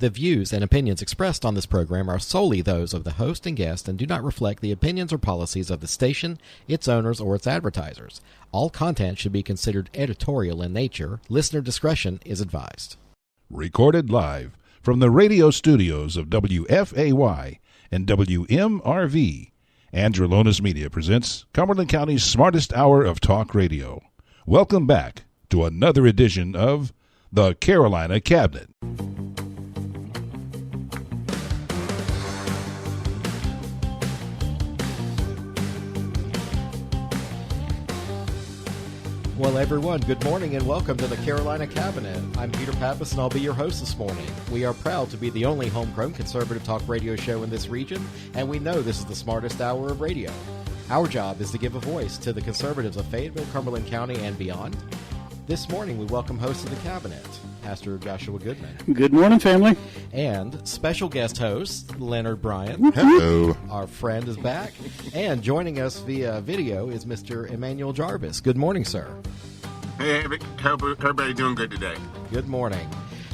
The views and opinions expressed on this program are solely those of the host and guest and do not reflect the opinions or policies of the station, its owners, or its advertisers. All content should be considered editorial in nature. Listener discretion is advised. Recorded live from the radio studios of WFAY and WMRV, Androlonis Media presents Cumberland County's smartest hour of talk radio. Welcome back to another edition of the Carolina Cabinet. Well, everyone, good morning and welcome to the Carolina Cabinet. I'm Peter Pappas and I'll be your host this morning. We are proud to be the only homegrown conservative talk radio show in this region, and we know this is the smartest hour of radio. Our job is to give a voice to the conservatives of Fayetteville, Cumberland County, and beyond. This morning, we welcome host of the Cabinet, Pastor Joshua Goodman. Good morning, family. And special guest host, Leonard Bryant. Hello. Our friend is back. And joining us via video is Mr. Emmanuel Jarvis. Good morning, sir. Hey, everybody doing good today? Good morning.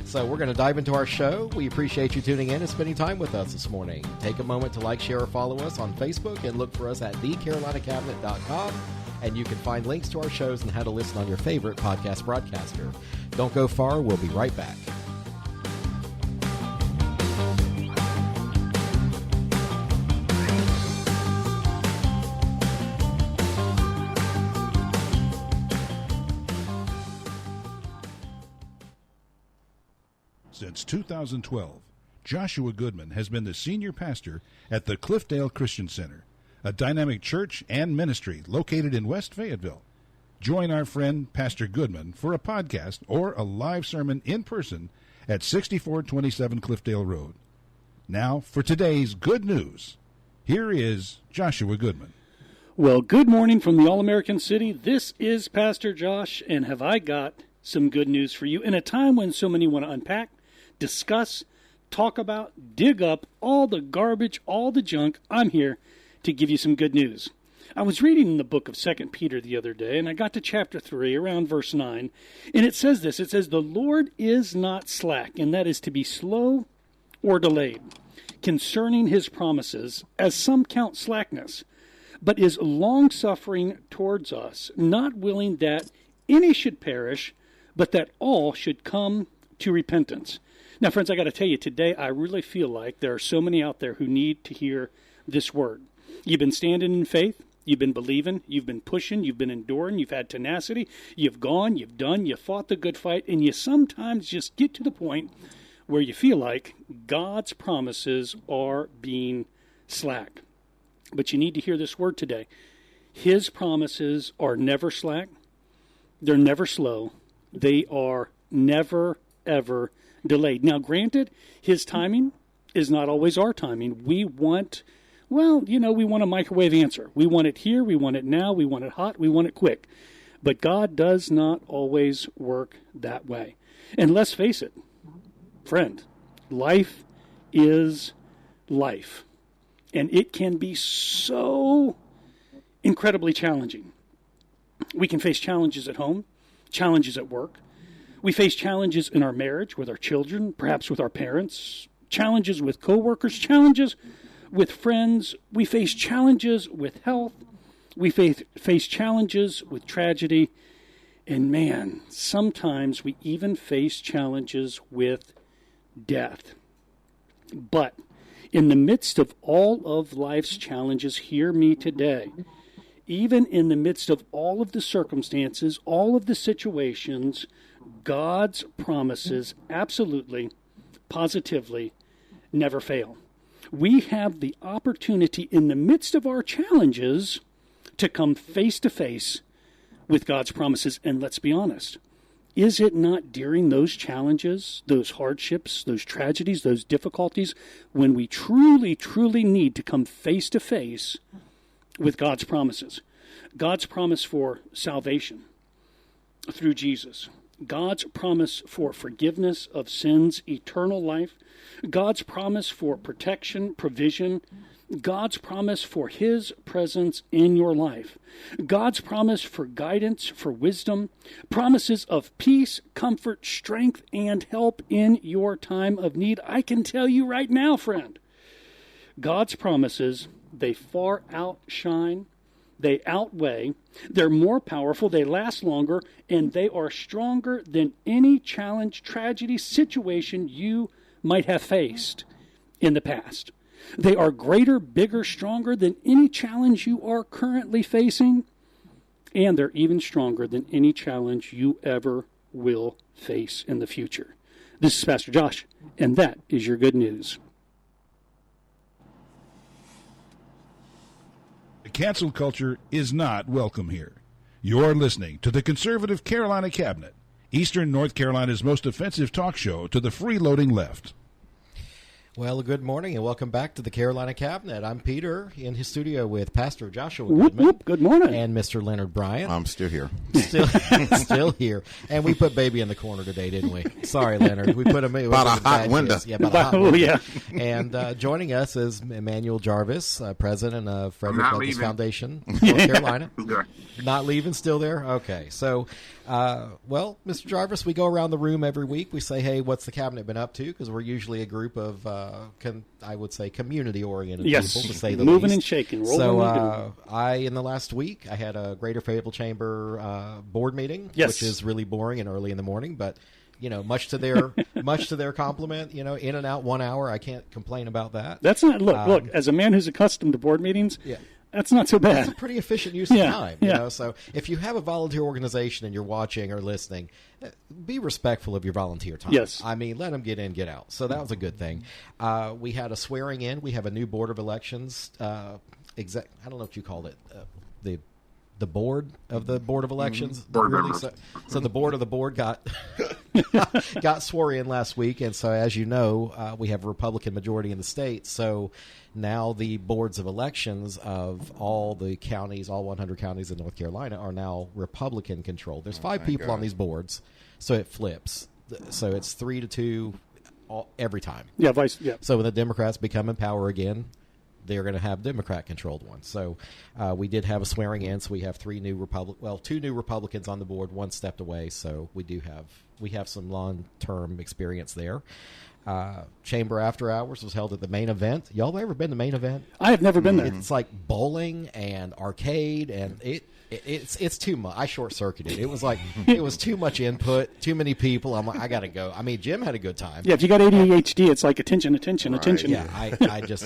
So we're going to dive into our show. We appreciate you tuning in and spending time with us this morning. Take a moment to like, share, or follow us on Facebook and look for us at thecarolinacabinet.com. And you can find links to our shows and how to listen on your favorite podcast broadcaster. Don't go far. We'll be right back. Since 2012, Joshua Goodman has been the senior pastor at the Cliffdale Christian Center, a dynamic church and ministry located in West Fayetteville. Join our friend Pastor Goodman for a podcast or a live sermon in person at 6427 Cliffdale Road. Now for today's good news. Here is Joshua Goodman. Well, good morning from the All-American City. This is Pastor Josh, and have I got some good news for you in a time when so many want to unpack, discuss, talk about, dig up all the garbage, all the junk. I'm here to give you some good news. I was reading in the book of 2 Peter the other day, and I got to chapter 3, around verse 9, and it says this. It says, "The Lord is not slack," and that is to be slow or delayed, "concerning his promises, as some count slackness, but is long-suffering towards us, not willing that any should perish, but that all should come to repentance." Now, friends, I got to tell you, today I really feel like there are so many out there who need to hear this word. You've been standing in faith, you've been believing, you've been pushing, you've been enduring, you've had tenacity, you've gone, you've done, you fought the good fight, and you sometimes just get to the point where you feel like God's promises are being slack. But you need to hear this word today. His promises are never slack, they're never slow, they are never, ever delayed. Now, granted, his timing is not always our timing. We want, we want a microwave answer. We want it here, we want it now, we want it hot, we want it quick. But God does not always work that way. And let's face it, friend, life is life. And it can be so incredibly challenging. We can face challenges at home, challenges at work. We face challenges in our marriage, with our children, perhaps with our parents, challenges with coworkers, challenges with friends. We face challenges with health. We face challenges with tragedy. And man, sometimes we even face challenges with death. But in the midst of all of life's challenges, hear me today. Even in the midst of all of the circumstances, all of the situations, God's promises absolutely, positively never fail. We have the opportunity in the midst of our challenges to come face to face with God's promises. And let's be honest, is it not during those challenges, those hardships, those tragedies, those difficulties, when we truly, truly need to come face to face with God's promises? God's promise for salvation through Jesus. God's promise for forgiveness of sins, eternal life. God's promise for protection, provision, God's promise for His presence in your life. God's promise for guidance, for wisdom, promises of peace, comfort, strength, and help in your time of need. I can tell you right now, friend, God's promises, they far outshine, they outweigh, they're more powerful, they last longer, and they are stronger than any challenge, tragedy, situation you might have faced in the past. They are greater, bigger, stronger than any challenge you are currently facing, and they're even stronger than any challenge you ever will face in the future. This is Pastor Josh, and that is your good news. The cancel culture is not welcome here. You're listening to the Conservative Carolina Cabinet, Eastern North Carolina's most offensive talk show to the freeloading left. Well, good morning and welcome back to the Carolina Cabinet. I'm Peter in his studio with Pastor Joshua Goodman. Whoop, good morning. And Mr. Leonard Bryant. I'm still here. Still here. And we put baby in the corner today, didn't we? Sorry, Leonard. We put him About a hot window. Yeah, about a hot window. Yeah. And joining us is Emmanuel Jarvis, president of Frederick Douglass Foundation, North Carolina. Not leaving, still there? Okay. So, well, Mr. Jarvis, we go around the room every week. We say, hey, what's the cabinet been up to? Because we're usually a group of, I would say, community-oriented people, to say the least. Moving and shaking. So, in the last week, I had a Greater Fayetteville Chamber board meeting, which is really boring and early in the morning, but much to their compliment, in and out 1 hour. I can't complain about that. That's not, look, as a man who's accustomed to board meetings, that's not so bad. It's a pretty efficient use of time. So if you have a volunteer organization and you're watching or listening, be respectful of your volunteer time. Yes. I mean, let them get in, get out. So that was a good thing. We had a swearing in. We have a new Board of Elections. I don't know what you called it. The board of the Board of Elections. So the board of the board got sworn in last week, and so as you know, we have a Republican majority in the state. So now the boards of elections of all the counties, all 100 counties in North Carolina, are now Republican controlled. There's 5 people on these boards, so it flips. So it's 3-2 every time. Yeah, So when the Democrats become in power again, they're going to have Democrat-controlled ones. So we did have a swearing in. So we have 2 new Republicans on the board, 1 stepped away. So we have some long-term experience there. Chamber After Hours was held at the main event. Y'all ever been to main event? I have never been there. It's like bowling and arcade, and it's too much. I short-circuited. It was like it was too much input, too many people. I'm like, I got to go. I mean, Jim had a good time. Yeah, if you got ADHD, it's like attention. Yeah,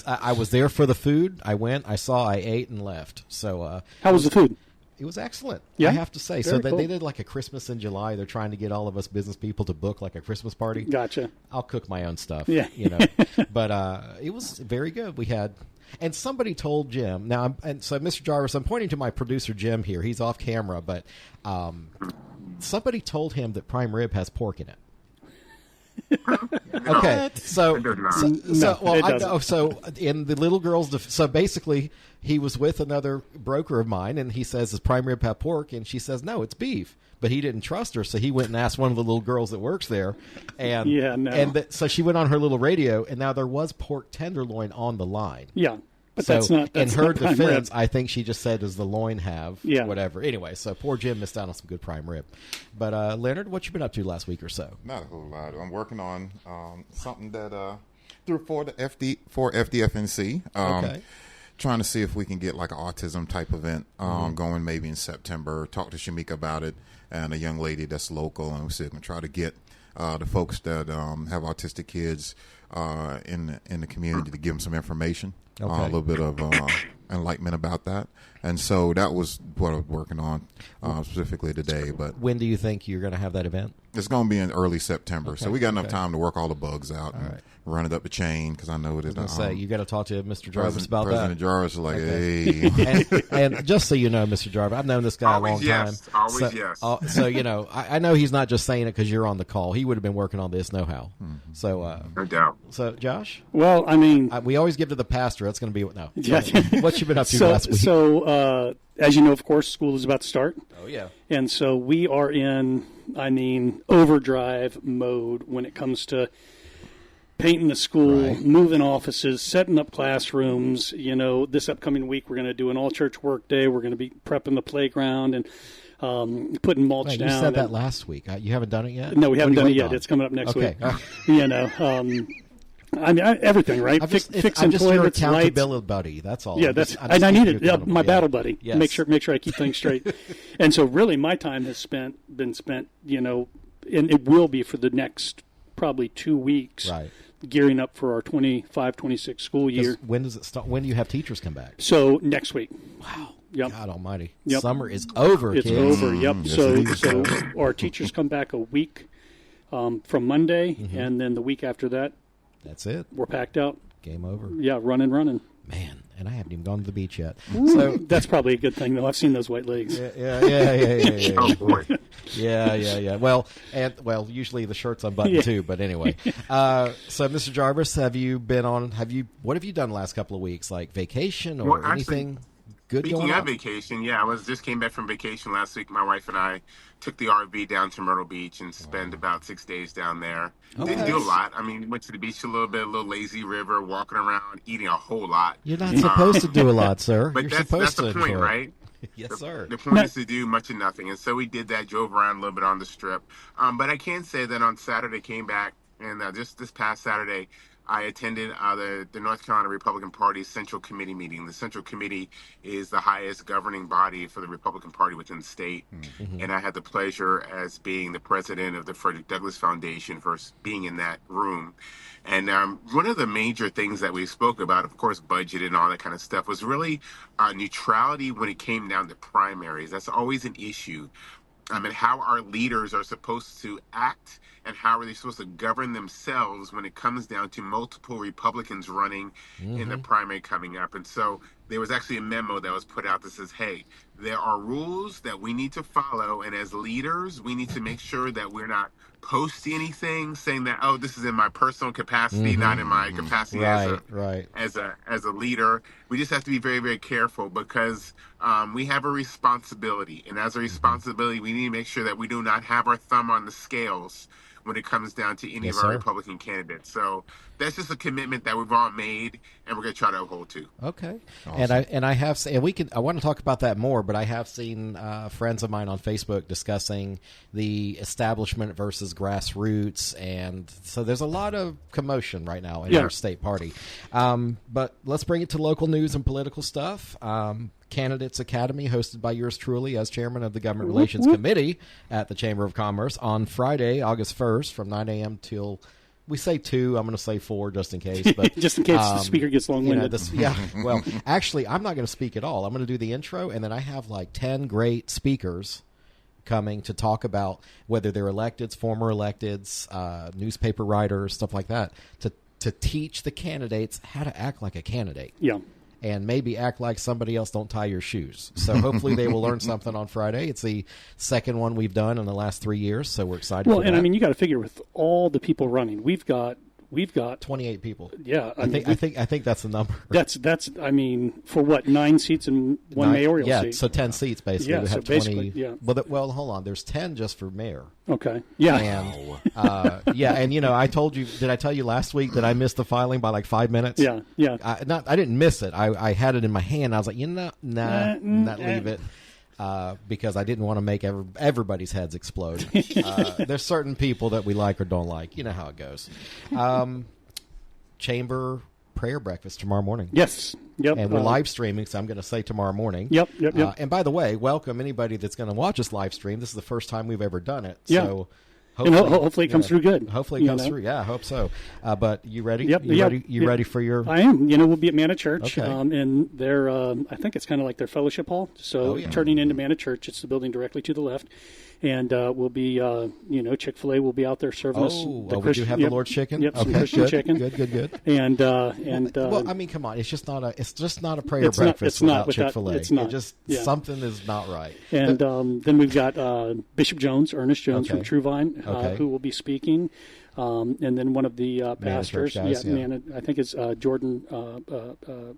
I was there for the food. I went, I ate, and left. So how was the food? It was excellent, yeah? I have to say. Very cool. They did like a Christmas in July. They're trying to get all of us business people to book like a Christmas party. Gotcha. I'll cook my own stuff. Yeah. But it was very good. We had, and somebody told Jim. Now, so Mr. Jarvis, I'm pointing to my producer Jim here. He's off camera, but somebody told him that prime rib has pork in it. Okay, so in the little girl's so basically he was with another broker of mine, and he says, "Does prime rib have pork?" And she says, "No, it's beef." But he didn't trust her, so he went and asked one of the little girls that works there, and so she went on her little radio, and now there was pork tenderloin on the line. Yeah. But that's not in her defense, rib. I think she just said, "Does the loin have whatever?" Anyway, so poor Jim missed out on some good prime rib. But Leonard, what you been up to last week or so? Not a whole lot. I'm working on something that for FDFNC. Okay. Trying to see if we can get like an autism type event going maybe in September. Talk to Shamika about it and a young lady that's local, and we're going to try to get the folks that have autistic kids in the community to give them some information. Okay. A little bit of enlightenment about that. And so that was what I was working on specifically today. But when do you think you're going to have that event? It's going to be in early September. Okay. so we got enough time to work all the bugs out and run it up the chain, because I know that you got to talk to Mr. Jarvis about President that. Jarvis is like, hey. and just so you know, Mr. Jarvis, I've known this guy a long time. Always yes. So I know he's not just saying it because you're on the call. He would have been working on this, no how. So No doubt. So Josh, well, I mean, we always give to the pastor. That's going to be what Yeah. What you been up to last week? So as you know, of course, school is about to start. Oh yeah. And so we are in, overdrive mode when it comes to painting the school, Right. moving offices, setting up classrooms. This upcoming week we're going to do an all-church work day. We're going to be prepping the playground and putting mulch Wait, down. you said that last week. You haven't done it yet? No, we haven't What are done you it yet. waiting on? It's coming up next Okay. week. Everything, right? I'm Fixing just your toilets, lights. accountability buddy. That's all. Yeah, I need it. My battle buddy. Yes. Make sure I keep things straight. And so, really, my time has been spent. And it will be for the next probably 2 weeks, Right. gearing up for our 25-26 school year. When does it start? When do you have teachers come back? So next week. Wow. Yep. God Almighty. Yep. Summer is over. It's kids. over. Yep. Yes, So it is. so our teachers come back a week from Monday, Mm-hmm. and then the week after that, That's it. we're packed out. Game over. Yeah, running. Man, and I haven't even gone to the beach yet. So that's probably a good thing, though. I've seen those white legs. Yeah. Oh boy. Yeah. Well, usually the shirt's unbuttoned Yeah. too. But anyway, so Mr. Jarvis, what have you done the last couple of weeks? Like vacation or Well, actually, anything good Speaking going of on? vacation, I just came back from vacation last week. My wife and I took the RV down to Myrtle Beach and spent about 6 days down there. Didn't do a lot. I mean, went to the beach a little lazy river, walking around, eating a whole lot. You're not supposed to do a lot, sir. But You're that's supposed the to point, enjoy. right? Yes, sir. The point is to do much of nothing. And so we did that, drove around a little bit on the strip. But I can say that on Saturday, came back, and just this past Saturday, I attended the North Carolina Republican Party's Central Committee meeting. The Central Committee is the highest governing body for the Republican Party within the state. Mm-hmm. And I had the pleasure as being the president of the Frederick Douglass Foundation for being in that room. And one of the major things that we spoke about, of course, budget and all that kind of stuff, was really neutrality when it came down to primaries. That's always an issue. And how our leaders are supposed to act and how are they supposed to govern themselves when it comes down to multiple Republicans running in the primary coming up. And so there was actually a memo that was put out that says, hey, there are rules that we need to follow. And as leaders, we need to make sure that we're not posting anything saying that, oh, this is in my personal capacity, not in my capacity Right. as a leader. We just have to be very, very careful because we have a responsibility. And as a responsibility, we need to make sure that we do not have our thumb on the scales when it comes down to any Yes, of our sir. Republican candidates. So that's just a commitment that we've all made, and we're going to try to uphold to. Okay. Awesome. And I have and I want to talk about that more, but I have seen friends of mine on Facebook discussing the establishment versus grassroots, and so there's a lot of commotion right now in our state party. But let's bring it to local news and political stuff. Candidates Academy, hosted by yours truly as chairman of the Government Relations Committee at the Chamber of Commerce on Friday, August 1st from 9 a.m. till, we say 2, I'm going to say 4 just in case. But Just in case the speaker gets long-winded. Well, actually, I'm not going to speak at all. I'm going to do the intro, and then I have like 10 great speakers coming to talk about whether they're electeds, former electeds, newspaper writers, stuff like that, to teach the candidates how to act like a candidate. Yeah. And maybe act like somebody else, don't tie your shoes. So hopefully they will learn something on Friday. It's the second one we've done in the last 3 years, so we're excited for that. I mean, you got to figure with all the people running, we've got 28 people. Yeah, I think that's the number. That's I mean, for what, 9 seats and one mayoral seat? Yeah, so 10 seats basically. Yeah, we so have 20. basically, yeah. Well, hold on. There's 10 just for mayor. Okay. Yeah. And and I told you. Did I tell you last week that I missed the filing by like 5 minutes? Yeah. Yeah. I didn't miss it. I had it in my hand. I was like, not leave it. Because I didn't want to make everybody's heads explode. There's certain people that we like or don't like. You know how it goes. Chamber prayer breakfast tomorrow morning. Yes. Yep. And we're live streaming, so I'm going to say tomorrow morning. Yep. And by the way, welcome anybody that's going to watch us live stream. This is the first time we've ever done it. Yeah. So hopefully it comes through good. Hopefully it comes through. Yeah, I hope so. But you ready? Yep. You ready for your... I am. We'll be at Manna Church. Okay. And they're, I think it's kind of like their fellowship hall. So turning into Manna Church, it's the building directly to the left. And we'll be, Chick-fil-A will be out there serving us. We do have the Lord's chicken? Yep, some Okay, Christian good, chicken. Good. And well, I mean, come on. It's just not a prayer breakfast without Chick-fil-A. It's not. Something is not right. And then we've got Bishop Jones, Ernest Jones from True Vine, who will be speaking. and then one of the pastors. guys, I think it's Jordan.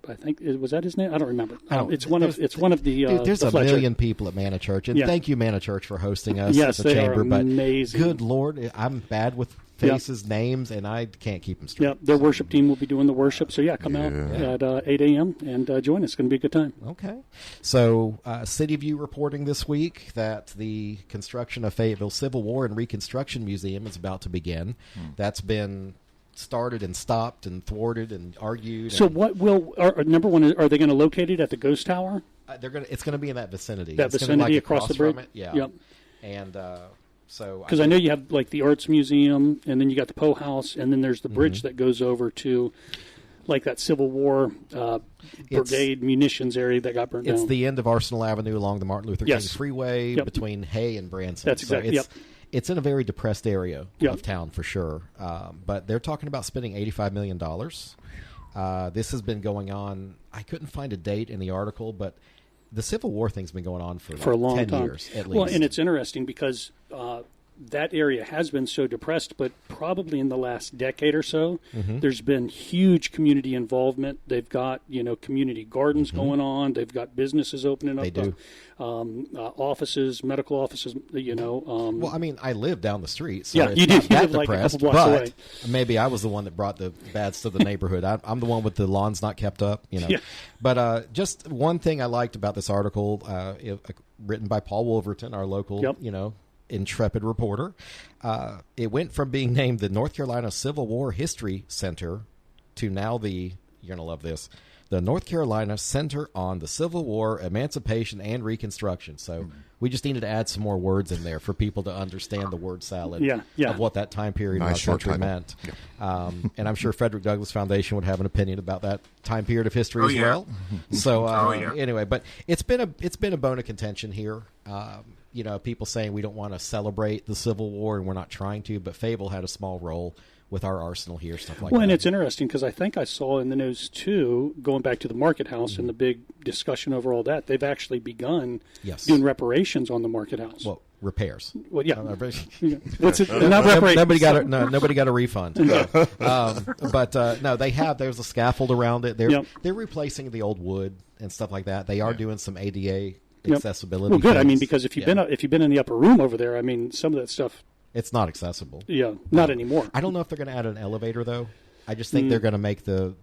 I think was that his name? I don't remember. It's one of the. Dude, there's the a Fletcher. million people at Manna Church, and thank you, Manna Church, for hosting us. Yes, at the they chamber. are amazing. But good Lord, I'm bad with faces, names, and I can't keep them straight. Yeah, their worship team will be doing the worship. So come out at 8 a.m. and join us. It's going to be a good time. Okay. So City View reporting this week that the construction of Fayetteville Civil War and Reconstruction Museum is about to begin. That's been started and stopped and thwarted and argued. So number one, are they going to locate it at the Ghost Tower? It's going to be in that vicinity. That vicinity across the bridge? From it. Yeah. Yep. And so because I know you have like the Arts Museum, and then you got the Poe House, and then there's the bridge that goes over to like that Civil War brigade munitions area that got burned down. It's the end of Arsenal Avenue along the Martin Luther King Freeway between Hay and Branson. That's exactly. It's in a very depressed area of town for sure. But they're talking about spending $85 million. This has been going on. I couldn't find a date in the article, but the Civil War thing's been going on for a long 10 time. years at least. Well, and it's interesting because that area has been so depressed, but probably in the last decade or so, there's been huge community involvement. They've got community gardens going on. They've got businesses opening up. They do. Offices, medical offices. Well, I mean, I live down the street, so it's you do. not that You live like a depressed. couple blocks but away. maybe I was the one that brought the bads to the neighborhood. I'm the one with the lawns not kept up. Yeah. But just one thing I liked about this article, written by Paul Wolverton, our local, intrepid reporter. It went from being named the North Carolina Civil War History Center to now you're going to love this, the North Carolina Center on the Civil War, Emancipation, and Reconstruction. So we just needed to add some more words in there for people to understand the word salad of what that time period in our country meant. Yeah. And I'm sure Frederick Douglass Foundation would have an opinion about that time period of history as well. So anyway, but it's been a bone of contention here. People saying we don't want to celebrate the Civil War and we're not trying to, but Fayetteville had a small role with our arsenal here, stuff like that. Well, and it's interesting because I think I saw in the news, too, going back to the Market House and the big discussion over all that, they've actually begun doing reparations on the Market House. Well, repairs. Well, yeah. Not nobody got a refund. But no, they have. There's a scaffold around it. They're replacing the old wood and stuff like that. They are doing some ADA accessibility. Well, good. things. I mean, because if you've been in the upper room over there, I mean, some of that stuff. It's not accessible. Yeah, not anymore. I don't know if they're going to add an elevator though. I just think they're going to make the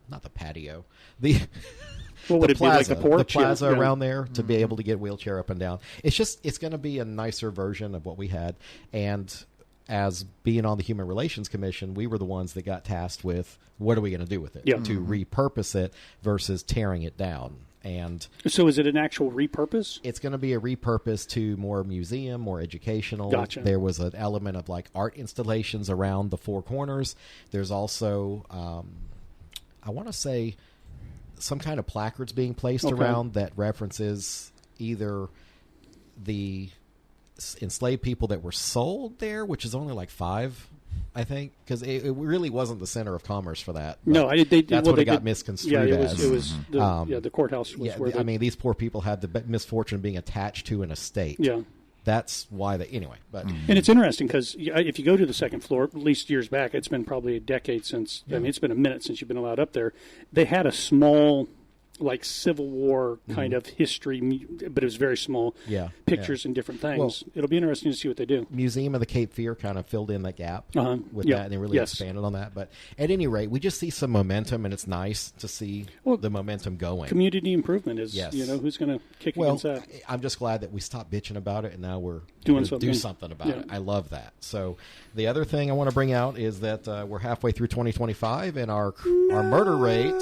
not the patio, what would it plaza, be, like a porch? the plaza around there to be able to get wheelchair up and down. It's going to be a nicer version of what we had. And as being on the Human Relations Commission, we were the ones that got tasked with what are we going to do with it to repurpose it versus tearing it down. And so is it an actual repurpose? It's going to be a repurpose to more museum, more educational. Gotcha. There was an element of like art installations around the four corners. There's also, I want to say, some kind of placards being placed around that references either the enslaved people that were sold there, which is only like 5, I think, because it really wasn't the center of commerce for that. No, that's what it got misconstrued as. It was the courthouse was where I mean, these poor people had the misfortune of being attached to an estate. Yeah. That's why anyway. But and it's interesting because if you go to the second floor, at least years back, it's been probably a decade since. I mean, it's been a minute since you've been allowed up there. They had a small, like Civil War kind of history, but it was very small. Pictures and different things. Well, it'll be interesting to see what they do. Museum of the Cape Fear kind of filled in that gap with that, and they really expanded on that. But at any rate, we just see some momentum, and it's nice to see the momentum going. Community improvement is, who's going to kick against that? I'm just glad that we stopped bitching about it, and now we're doing something. Do something about it. I love that. So the other thing I want to bring out is that we're halfway through 2025, and our murder rate.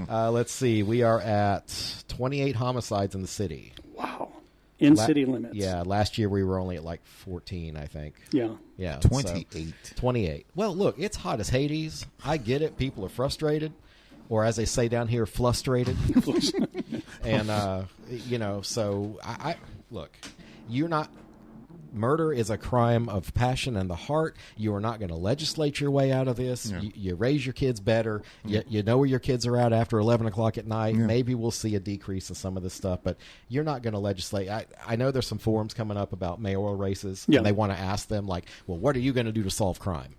Let's see. We are at 28 homicides in the city. Wow. In city limits. Yeah. Last year we were only at like 14, I think. Yeah. Yeah. 28. 28. Well, look, it's hot as Hades. I get it. People are frustrated. Or as they say down here, flustrated. And, so I look, you're not murder is a crime of passion and the heart. You are not going to legislate your way out of this. Yeah. You raise your kids better. You know where your kids are at after 11 o'clock at night. Yeah. Maybe we'll see a decrease in some of this stuff, but you're not going to legislate. I know there's some forums coming up about mayoral races, and they want to ask them, like, well, what are you going to do to solve crime?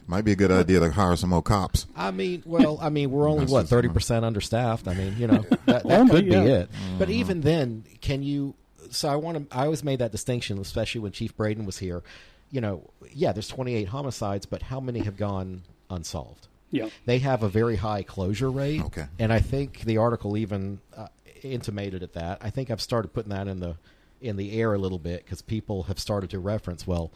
Might be a good idea to hire some more cops. I mean, we're only, 30% understaffed. I mean, that could be it. But even then, can you... So I always made that distinction, especially when Chief Braden was here. There's 28 homicides, but how many have gone unsolved? Yeah. They have a very high closure rate. Okay. And I think the article even intimated at that. I think I've started putting that in the air a little bit because people have started to reference, well,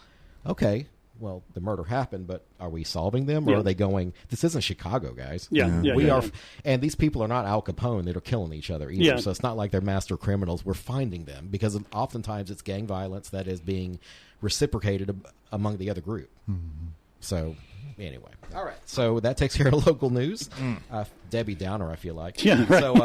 okay, well, the murder happened, but are we solving them, or are they going, this isn't Chicago, guys? We are, and these people are not Al Capone that are killing each other either. So it's not like they're master criminals. We're finding them because oftentimes it's gang violence that is being reciprocated among the other group. So anyway, all right. So that takes care of local news. Debbie Downer, I feel like. Yeah, right. So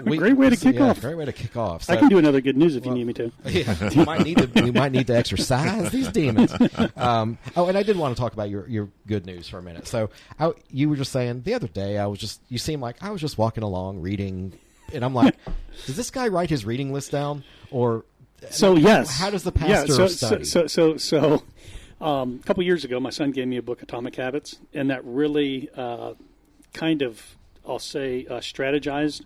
great way to kick off. Great way to kick off. So, I can do another good news if you need me to. Yeah, we might need to exercise these demons. And I did want to talk about your good news for a minute. So you were just saying the other day, you seemed like I was just walking along reading, and I'm like, does this guy write his reading list down, or? So yes. How does the pastor study? So a couple years ago, my son gave me a book, Atomic Habits, and that really kind of, I'll say, strategized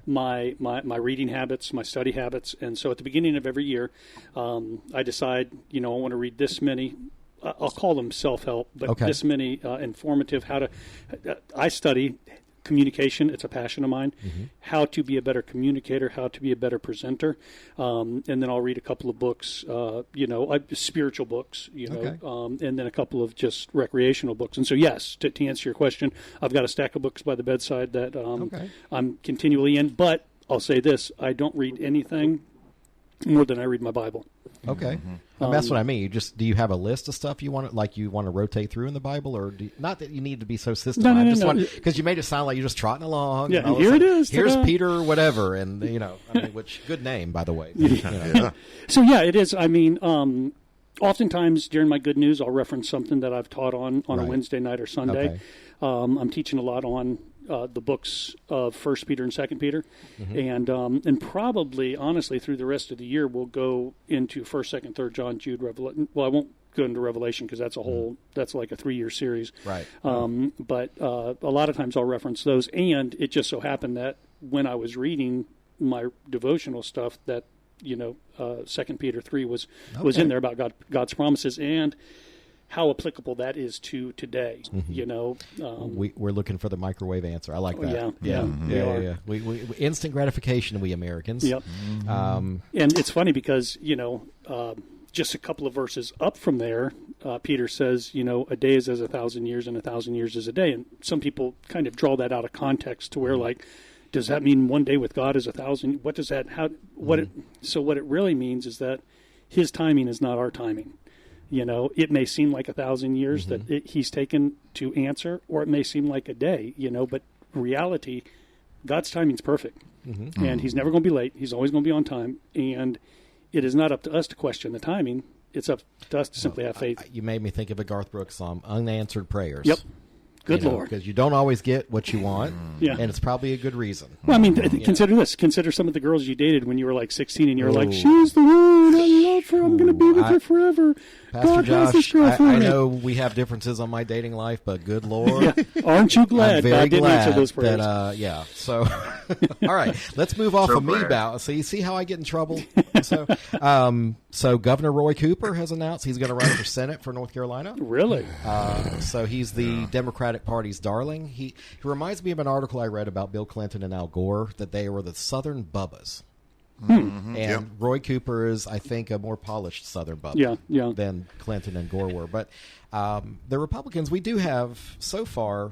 my reading habits, my study habits. And so at the beginning of every year, I decide, I want to read this many. I'll call them self-help, but this many informative. I study communication. It's a passion of mine. How to be a better communicator, how to be a better presenter, and then I'll read a couple of books, spiritual books, and then a couple of just recreational books. And so, yes, to answer your question, I've got a stack of books by the bedside that I'm continually in. But I'll say this: I don't read anything more than I read my Bible. Okay, that's what I mean. Do you have a list of stuff you want to rotate through in the Bible, or not that you need to be so systematic? No. Because you made it sound like you're just trotting along. Yeah, and here it is. Here's Peter, whatever, and which good name, by the way. So it is. I mean, oftentimes during my good news, I'll reference something that I've taught on a Wednesday night or Sunday. Okay. I'm teaching a lot on the books of 1 Peter and 2 Peter, and probably, honestly, through the rest of the year, we'll go into 1st, 2nd, 3rd John, Jude, Revelation. Well, I won't go into Revelation because that's that's like a 3-year series. Right. But a lot of times I'll reference those, and it just so happened that when I was reading my devotional stuff, that 2 Peter 3 was in there about God's promises and how applicable that is to today. We're looking for the microwave answer. I like that. Yeah. We instant gratification, we Americans. Yep. And it's funny because just a couple of verses up from there, Peter says, a day is as 1,000 years, and 1,000 years is a day. And some people kind of draw that out of context to where, like, does that mean one day with God is 1,000? What does that? So what it really means is that His timing is not our timing. It may seem like 1,000 years that He's taken to answer, or it may seem like a day. But reality, God's timing's perfect, and He's never going to be late. He's always going to be on time, and it is not up to us to question the timing. It's up to us to simply have faith. You made me think of a Garth Brooks song, Unanswered Prayers. Yep. Good Lord. Because you don't always get what you want, and it's probably a good reason. Well, I mean, consider this. Consider some of the girls you dated when you were like 16 and you were like, she's the one, I love her, I'm going to be with her forever. Pastor God Josh, I know we have differences on my dating life, but good Lord. Aren't you glad God didn't answer those prayers? That, so, all right, let's move off of me about. So you see how I get in trouble? So Governor Roy Cooper has announced he's going to run for Senate for North Carolina. Really? So he's the Democratic Party's darling. He reminds me of an article I read about Bill Clinton and Al Gore, that they were the Southern Bubbas. And Roy Cooper is, I think, a more polished Southern Bubba than Clinton and Gore were. But the Republicans, we do have, so far,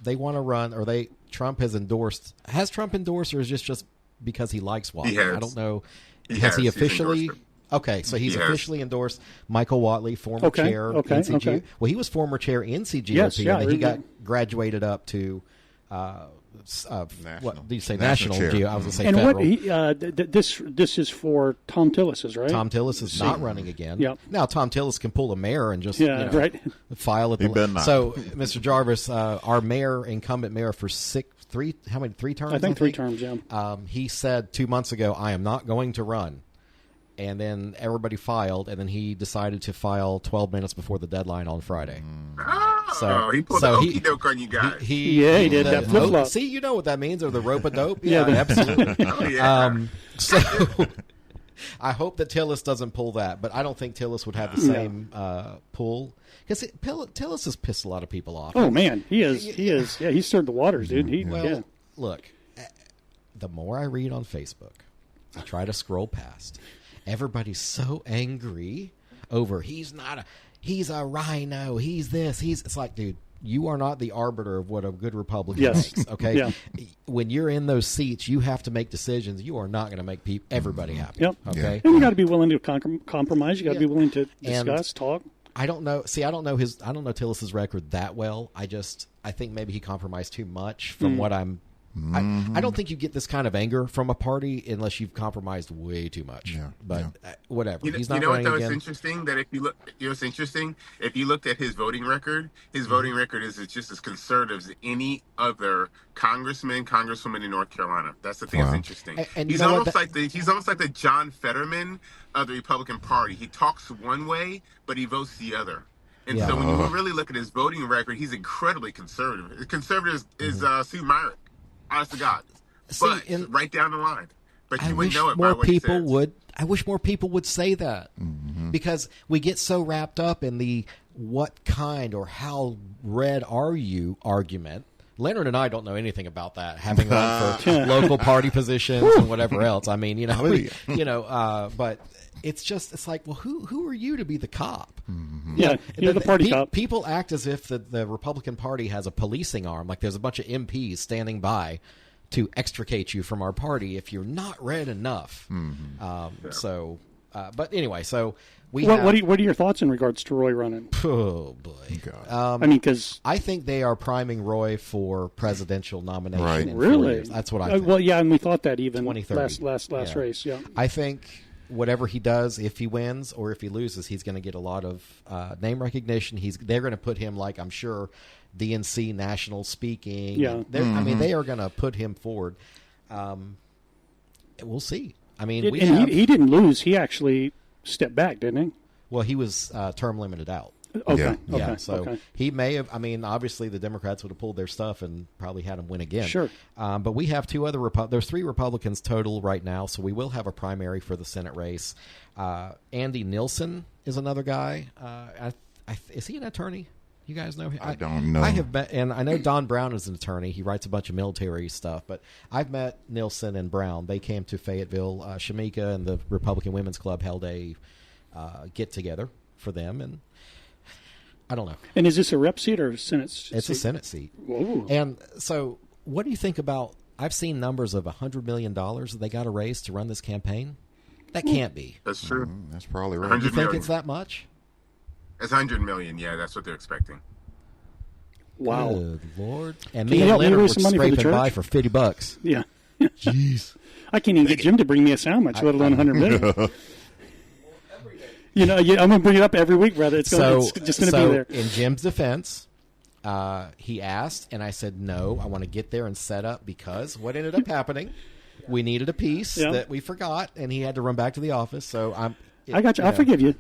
they want to run, or Trump has endorsed. Has Trump endorsed, or is this just because he likes Whatley? I don't know. Has he officially? Okay, so he's officially endorsed Michael Whatley, former chair NCGO. Well, he was former chair NCGOP, and then he got graduated up to National. do you say? National National chair. Geo. I was going to say And federal. what this is for Tom Tillis's, right? Tom Tillis is not running again. Yep. Now Tom Tillis can pull a mayor and just right. file at He the better not. So, Mr. Jarvis, our incumbent mayor for three terms? I think 3 terms. Yeah. He said 2 months ago, "I am not going to run," and then everybody filed, and then he decided to file 12 minutes before the deadline on Friday. Oh, he pulled the okey doke on you guys. He did that flip-flop. See, you know what that means, or the rope-a-dope? Yeah, absolutely. Oh, yeah. So I hope that Tillis doesn't pull that, but I don't think Tillis would have the same pull. Because Tillis has pissed a lot of people off. Oh, man. He is. Yeah, he's stirred the waters, dude. Look, the more I read on Facebook, I try to scroll past. Everybody's so angry over he's a rhino, he's this, it's like, dude, you are not the arbiter of what a good Republican makes, okay? Yeah. When you're in those seats, you have to make decisions. You are not going to make everybody happy, Yep. okay? And you got to be willing to compromise. You got to be willing to discuss, talk. I don't know. See, I don't know Tillis's record that well. I think maybe he compromised too much from what I'm. I don't think you get this kind of anger from a party unless you've compromised way too much. Yeah, but whatever. He's not what running though? again. It's interesting that if you look, it's interesting if you looked at his voting record. His voting record is just as conservative as any other congressman, congresswoman in North Carolina. That's the thing that's interesting. And he's almost like the John Fetterman of the Republican Party. He talks one way, but he votes the other. And so when you really look at his voting record, he's incredibly conservative. Conservative is Sue Myrick. Honest to God, but right down the line. But you wouldn't know it by what he says. I wish more people would say that because we get so wrapped up in the what kind or how red are you argument. Leonard and I don't know anything about that, having run for local party positions and whatever else. I mean, but it's like, well, who are you to be the cop? Yeah, you're the party cop. People act as if the Republican Party has a policing arm, like there's a bunch of MPs standing by to extricate you from our party if you're not red enough. But anyway, so what are your thoughts in regards to Roy running? Oh boy, because I think they are priming Roy for presidential nomination. Right. In Really? 4 years. That's what I think. Well, yeah, and we thought that even 2030. last race. Yeah, I think whatever he does, if he wins or if he loses, he's going to get a lot of name recognition. They're going to put him, like, I'm sure, DNC national speaking. Yeah. They are going to put him forward. We'll see. I mean, he didn't lose. He actually stepped back, didn't he? Well, he was term limited out. Okay. Yeah, so he may have. I mean, obviously the Democrats would have pulled their stuff and probably had him win again. Sure. But we have two other. There's 3 Republicans total right now, so we will have a primary for the Senate race. Andy Nilsen is another guy. Is he an attorney? You guys know him? I don't know. I have met, and I know Don Brown is an attorney. He writes a bunch of military stuff. But I've met Nilsen and Brown. They came to Fayetteville. Shamika and the Republican Women's Club held a get together for them, and I don't know. And is this a rep seat or a Senate seat? It's a Senate seat. Whoa. And so, what do you think about? I've seen numbers of $100 million that they got to raise to run this campaign. That can't be. That's true. That's probably right. You think million. it's that much? It's $100 million. Yeah, that's what they're expecting. Wow. Good Lord. And Can me you and help me Leonard raise would some money for the scrape and buy church? for $50. Yeah. Jeez. I can't even get Jim to bring me a sandwich, let alone $100 million. I'm going to bring it up every week, brother. It's just going to be there. In Jim's defense, he asked, and I said, no, I want to get there and set up because what ended up happening, we needed a piece that we forgot, and he had to run back to the office. So I got you. I'll forgive you.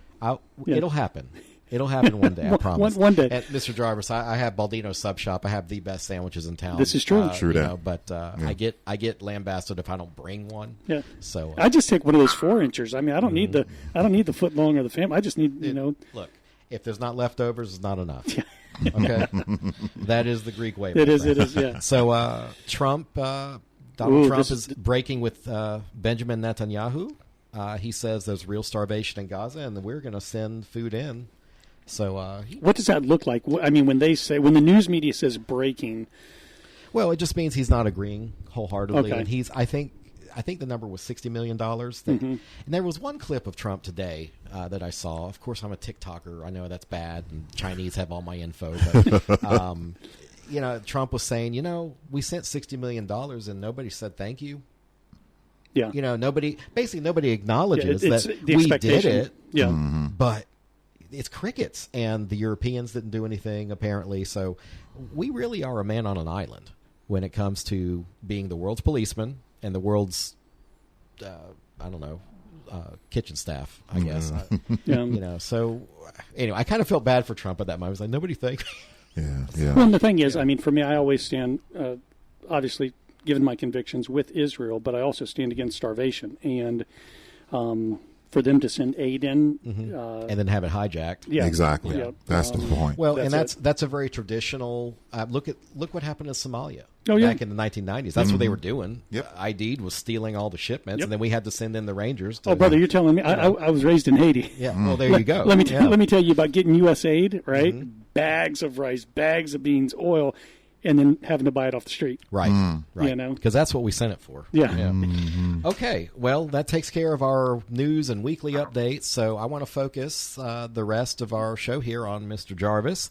It'll happen. It'll happen one day, I promise. One day. And Mr. Jarvis, I have Baldino's Sub Shop. I have the best sandwiches in town. This is true. True that. But I get lambasted if I don't bring one. Yeah. So I just take one of those 4-inchers. I mean, I don't need the foot long or the fam. I just need Look, if there's not leftovers, it's not enough. Okay, that is the Greek way. It is. Yeah. So Donald Trump is breaking with Benjamin Netanyahu. He says there's real starvation in Gaza, and we're going to send food in. So, what does that look like? I mean, when the news media says breaking, well, it just means he's not agreeing wholeheartedly, Okay. and I think the number was $60 million. And there was one clip of Trump today that I saw. Of course, I'm a TikToker. I know that's bad, and Chinese have all my info. But Trump was saying, we sent $60 million and nobody said thank you. Yeah. Nobody acknowledges that the we did it. Yeah. But it's crickets, and the Europeans didn't do anything apparently. So we really are a man on an island when it comes to being the world's policeman and the world's, kitchen staff, I guess. So anyway, I kind of felt bad for Trump at that moment. I was like, nobody thanked me. Yeah. Well, and the thing is, for me, I always stand, obviously, given my convictions, with Israel, but I also stand against starvation. And for them to send aid in, and then have it hijacked. Yeah, exactly. Yeah. That's the point. Well, that's a very traditional. Look what happened in Somalia back in the 1990s. That's what they were doing. Yep. ID'd was stealing all the shipments, and then we had to send in the Rangers. Oh, brother, you're telling me I was raised in Haiti. Yeah. Well, there you go. Let me tell you about getting U.S. aid. Right, bags of rice, bags of beans, oil. And then having to buy it off the street. Right. Because that's what we sent it for. Yeah. Okay. Well, that takes care of our news and weekly updates. So I want to focus the rest of our show here on Mr. Jarvis.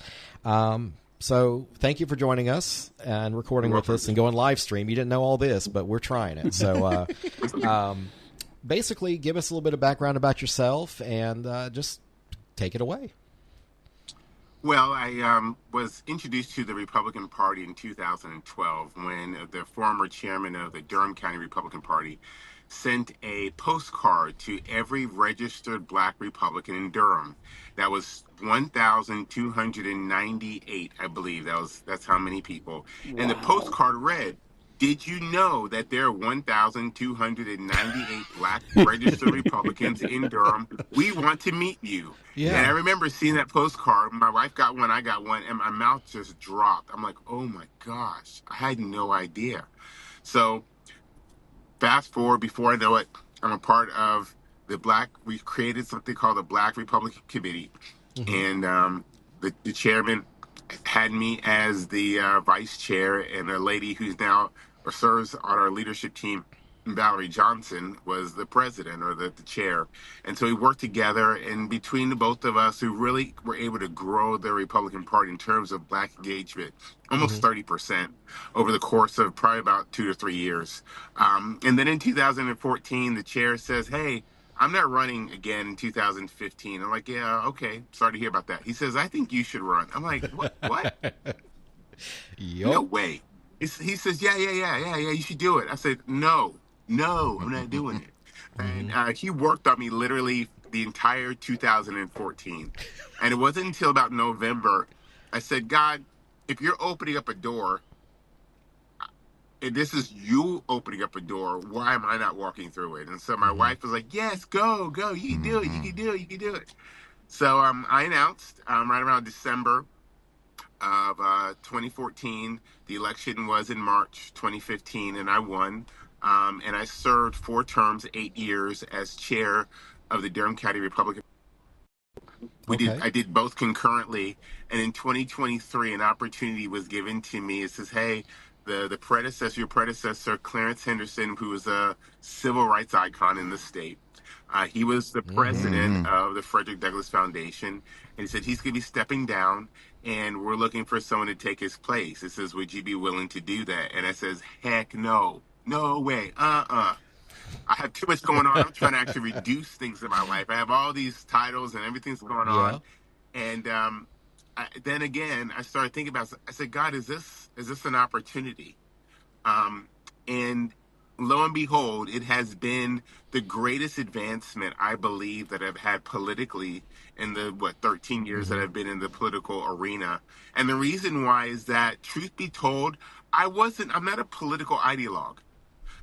So thank you for joining us and recording with us and going live stream. You didn't know all this, but we're trying it. So basically, give us a little bit of background about yourself and just take it away. Well, I was introduced to the Republican Party in 2012 when the former chairman of the Durham County Republican Party sent a postcard to every registered Black Republican in Durham. That was 1,298, I believe. That's how many people. Wow. And the postcard read, "Did you know that there are 1,298 Black registered Republicans in Durham? We want to meet you." Yeah. And I remember seeing that postcard. My wife got one, I got one, and my mouth just dropped. I'm like, oh my gosh, I had no idea. So fast forward, before I know it, I'm a part of we created something called the Black Republican Committee. And the chairman had me as the vice chair, and a lady who's now serves on our leadership team, Valerie Johnson, was the president or the chair. And so we worked together, and between the both of us, we really were able to grow the Republican Party in terms of Black engagement, almost 30% over the course of probably about 2 to 3 years. And then in 2014, the chair says, "Hey, I'm not running again in 2015. I'm like, "Yeah, okay. Sorry to hear about that." He says, "I think you should run." I'm like, what? No way. He says, yeah, you should do it. I said, no, I'm not doing it. And he worked on me literally the entire 2014. And it wasn't until about November, I said, "God, if you're opening up a door, and this is you opening up a door, why am I not walking through it?" And so my wife was like, "Yes, go. You can do it. You can do it. So I announced right around December of 2014. The election was in March 2015, and I won. And I served 4 terms, 8 years as chair of the Durham County Republican. I did both concurrently. And in 2023, an opportunity was given to me. It says, "Hey, your predecessor, Clarence Henderson, who was a civil rights icon in the state. He was the president of the Frederick Douglass Foundation. And he said he's going to be stepping down, and we're looking for someone to take his place." It says, "Would you be willing to do that?" And I says, "Heck no. No way. I have too much going on. I'm trying to actually reduce things in my life. I have all these titles and everything's going on." And then again, I started thinking about it. I said, "God, is this an opportunity?" And lo and behold, it has been the greatest advancement, I believe, that I've had politically in the 13 years that I've been in the political arena. And the reason why is that, truth be told, I'm not a political ideologue.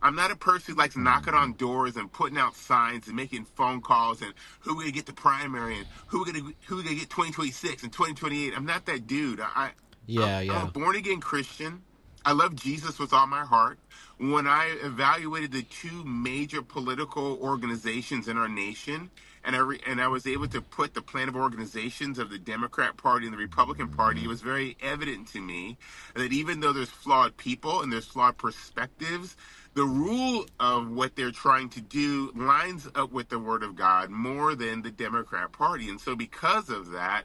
I'm not a person who likes knocking on doors and putting out signs and making phone calls and who we're going to get the primary and who we're going to get 2026 and 2028. I'm not that dude. I'm a born-again Christian. I love Jesus with all my heart. When I evaluated the 2 major political organizations in our nation, and I was able to put the plan of organizations of the Democrat Party and the Republican Party, it was very evident to me that even though there's flawed people and there's flawed perspectives, the rule of what they're trying to do lines up with the Word of God more than the Democrat Party. And so because of that,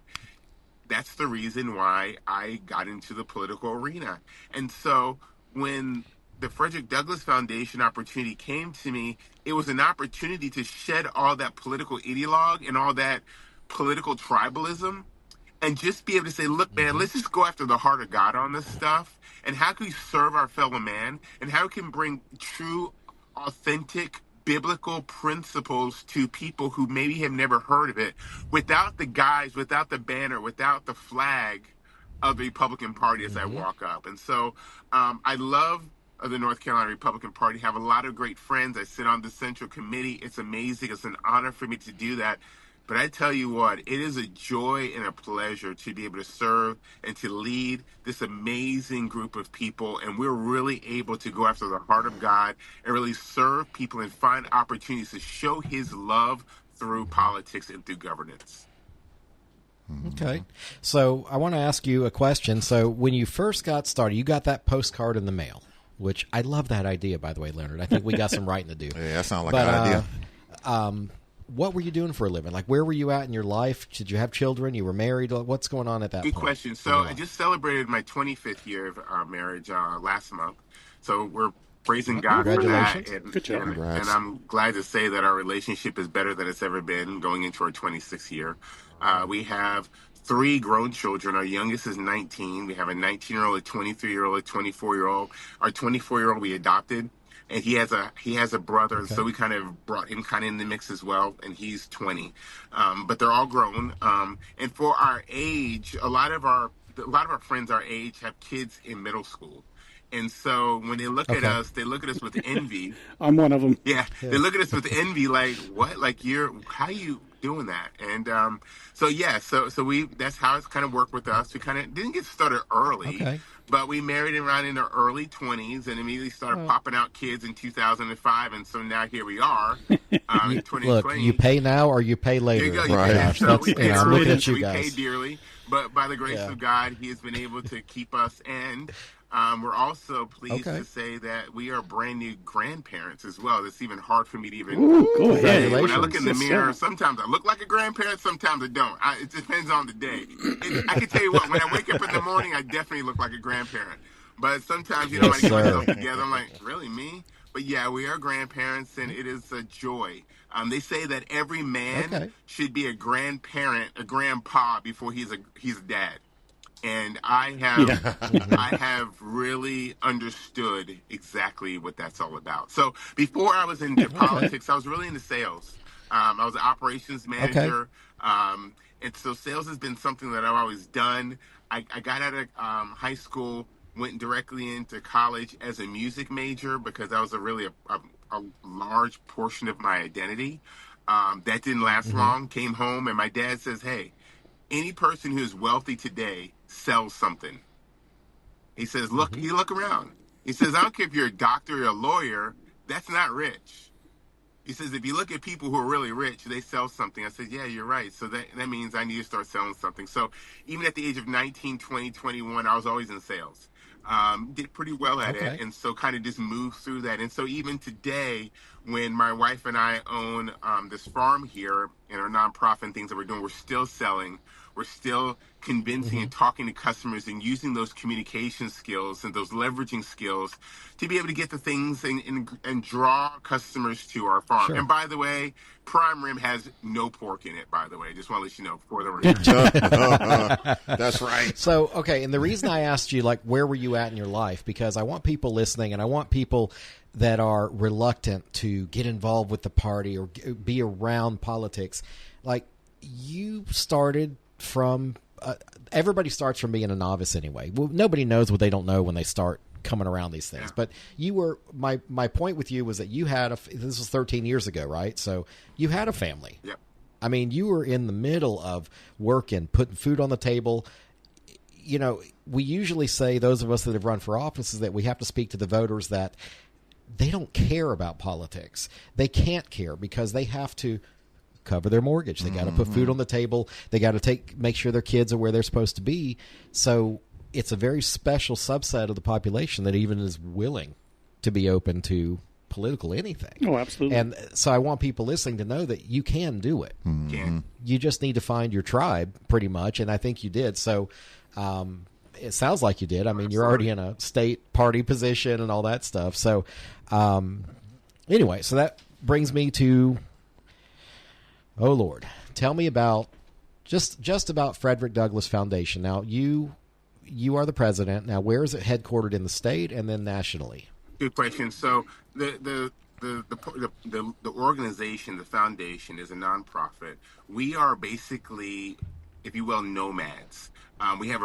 that's the reason why I got into the political arena. And so when the Frederick Douglass Foundation opportunity came to me, it was an opportunity to shed all that political ideologue and all that political tribalism and just be able to say, look, man, let's just go after the heart of God on this stuff. And how can we serve our fellow man? And how we can bring true, authentic, biblical principles to people who maybe have never heard of it without the guise, without the banner, without the flag of the Republican Party as I walk up. And so I love the North Carolina Republican Party, have a lot of great friends. I sit on the Central Committee. It's amazing. It's an honor for me to do that. But I tell you what, it is a joy and a pleasure to be able to serve and to lead this amazing group of people. And we're really able to go after the heart of God and really serve people and find opportunities to show his love through politics and through governance. Okay. So I want to ask you a question. So when you first got started, you got that postcard in the mail, which I love that idea, by the way, Leonard. I think we got some writing to do. Yeah, that sounds like an idea. What were you doing for a living? Like, where were you at in your life? Did you have children? You were married? What's going on at that point? Good question. So I just celebrated my 25th year of marriage last month. So we're praising God for that. And, Good job. And I'm glad to say that our relationship is better than it's ever been going into our 26th year. We have 3 grown children. Our youngest is 19. We have a 19-year-old, a 23-year-old, a 24-year-old. Our 24-year-old we adopted. And he has a brother, okay. So we kind of brought him kind of in the mix as well, and he's 20. But they're all grown. And for our age, a lot of our friends our age have kids in middle school. And so when they look at us, they look at us with envy. I'm one of them. Yeah, they look at us with envy, like, what? Like, how you doing that? And so that's how it's kind of worked with us. We kind of didn't get started early, but we married around in our early 20s and immediately started popping out kids in 2005. And so now here we are in 2020. Look, you pay now or you pay later. There you go. Right. So we pay I'm early, looking at you we guys. pay dearly. But by the grace of God, he has been able to keep us. And we're also pleased to say that we are brand new grandparents as well. It's even hard for me to even go ahead. When I look in the mirror, sometimes I look like a grandparent, sometimes I don't. It depends on the day. I can tell you what, when I wake up in the morning, I definitely look like a grandparent. But sometimes, I get myself together, I'm like, really, me? But yeah, we are grandparents, and it is a joy. They say that every man should be a grandparent, a grandpa, before he's a dad. And I have really understood exactly what that's all about. So before I was into politics, I was really into sales. I was an operations manager. And so sales has been something that I've always done. I got out of high school, went directly into college as a music major because that was a large portion of my identity. That didn't last long. Came home and my dad says, hey, any person who is wealthy today sells something. He says, look, you look around. He says, I don't care if you're a doctor or a lawyer, that's not rich. He says, if you look at people who are really rich, they sell something. I said, yeah, you're right. So that means I need to start selling something. So even at the age of 19, 20, 21, I was always in sales. Did pretty well at it, and so kind of just moved through that. And so even today, when my wife and I own this farm here and our nonprofit and things that we're doing, we're still selling. We're still convincing and talking to customers and using those communication skills and those leveraging skills to be able to get the things and draw customers to our farm. Sure. And by the way, prime rib has no pork in it, by the way. I just want to let you know for the record. That's right. So, and the reason I asked you, like, where were you at in your life? Because I want people listening and I want people that are reluctant to get involved with the party or be around politics. Like, you started from everybody starts from being a novice anyway. Well, nobody knows what they don't know when they start coming around these things. But you were my point with you was that you had this was 13 years ago, right? So you had a family. Yep. I mean, you were in the middle of working, putting food on the table. We usually say, those of us that have run for office, is that we have to speak to the voters that they don't care about politics. They can't care because they have to cover their mortgage. They got to put food on the table. They got to make sure their kids are where they're supposed to be. So it's a very special subset of the population that even is willing to be open to political anything. Oh, absolutely. And so I want people listening to know that you can do it. Mm-hmm. You just need to find your tribe, pretty much, and I think you did. So it sounds like you did. I mean, you're already in a state party position and all that stuff. So anyway, so that brings me to, oh, Lord, tell me about just about Frederick Douglass Foundation. Now, you are the president. Now, where is it headquartered in the state and then nationally? Good question. So the organization, the foundation, is a nonprofit. We are basically, if you will, nomads. We have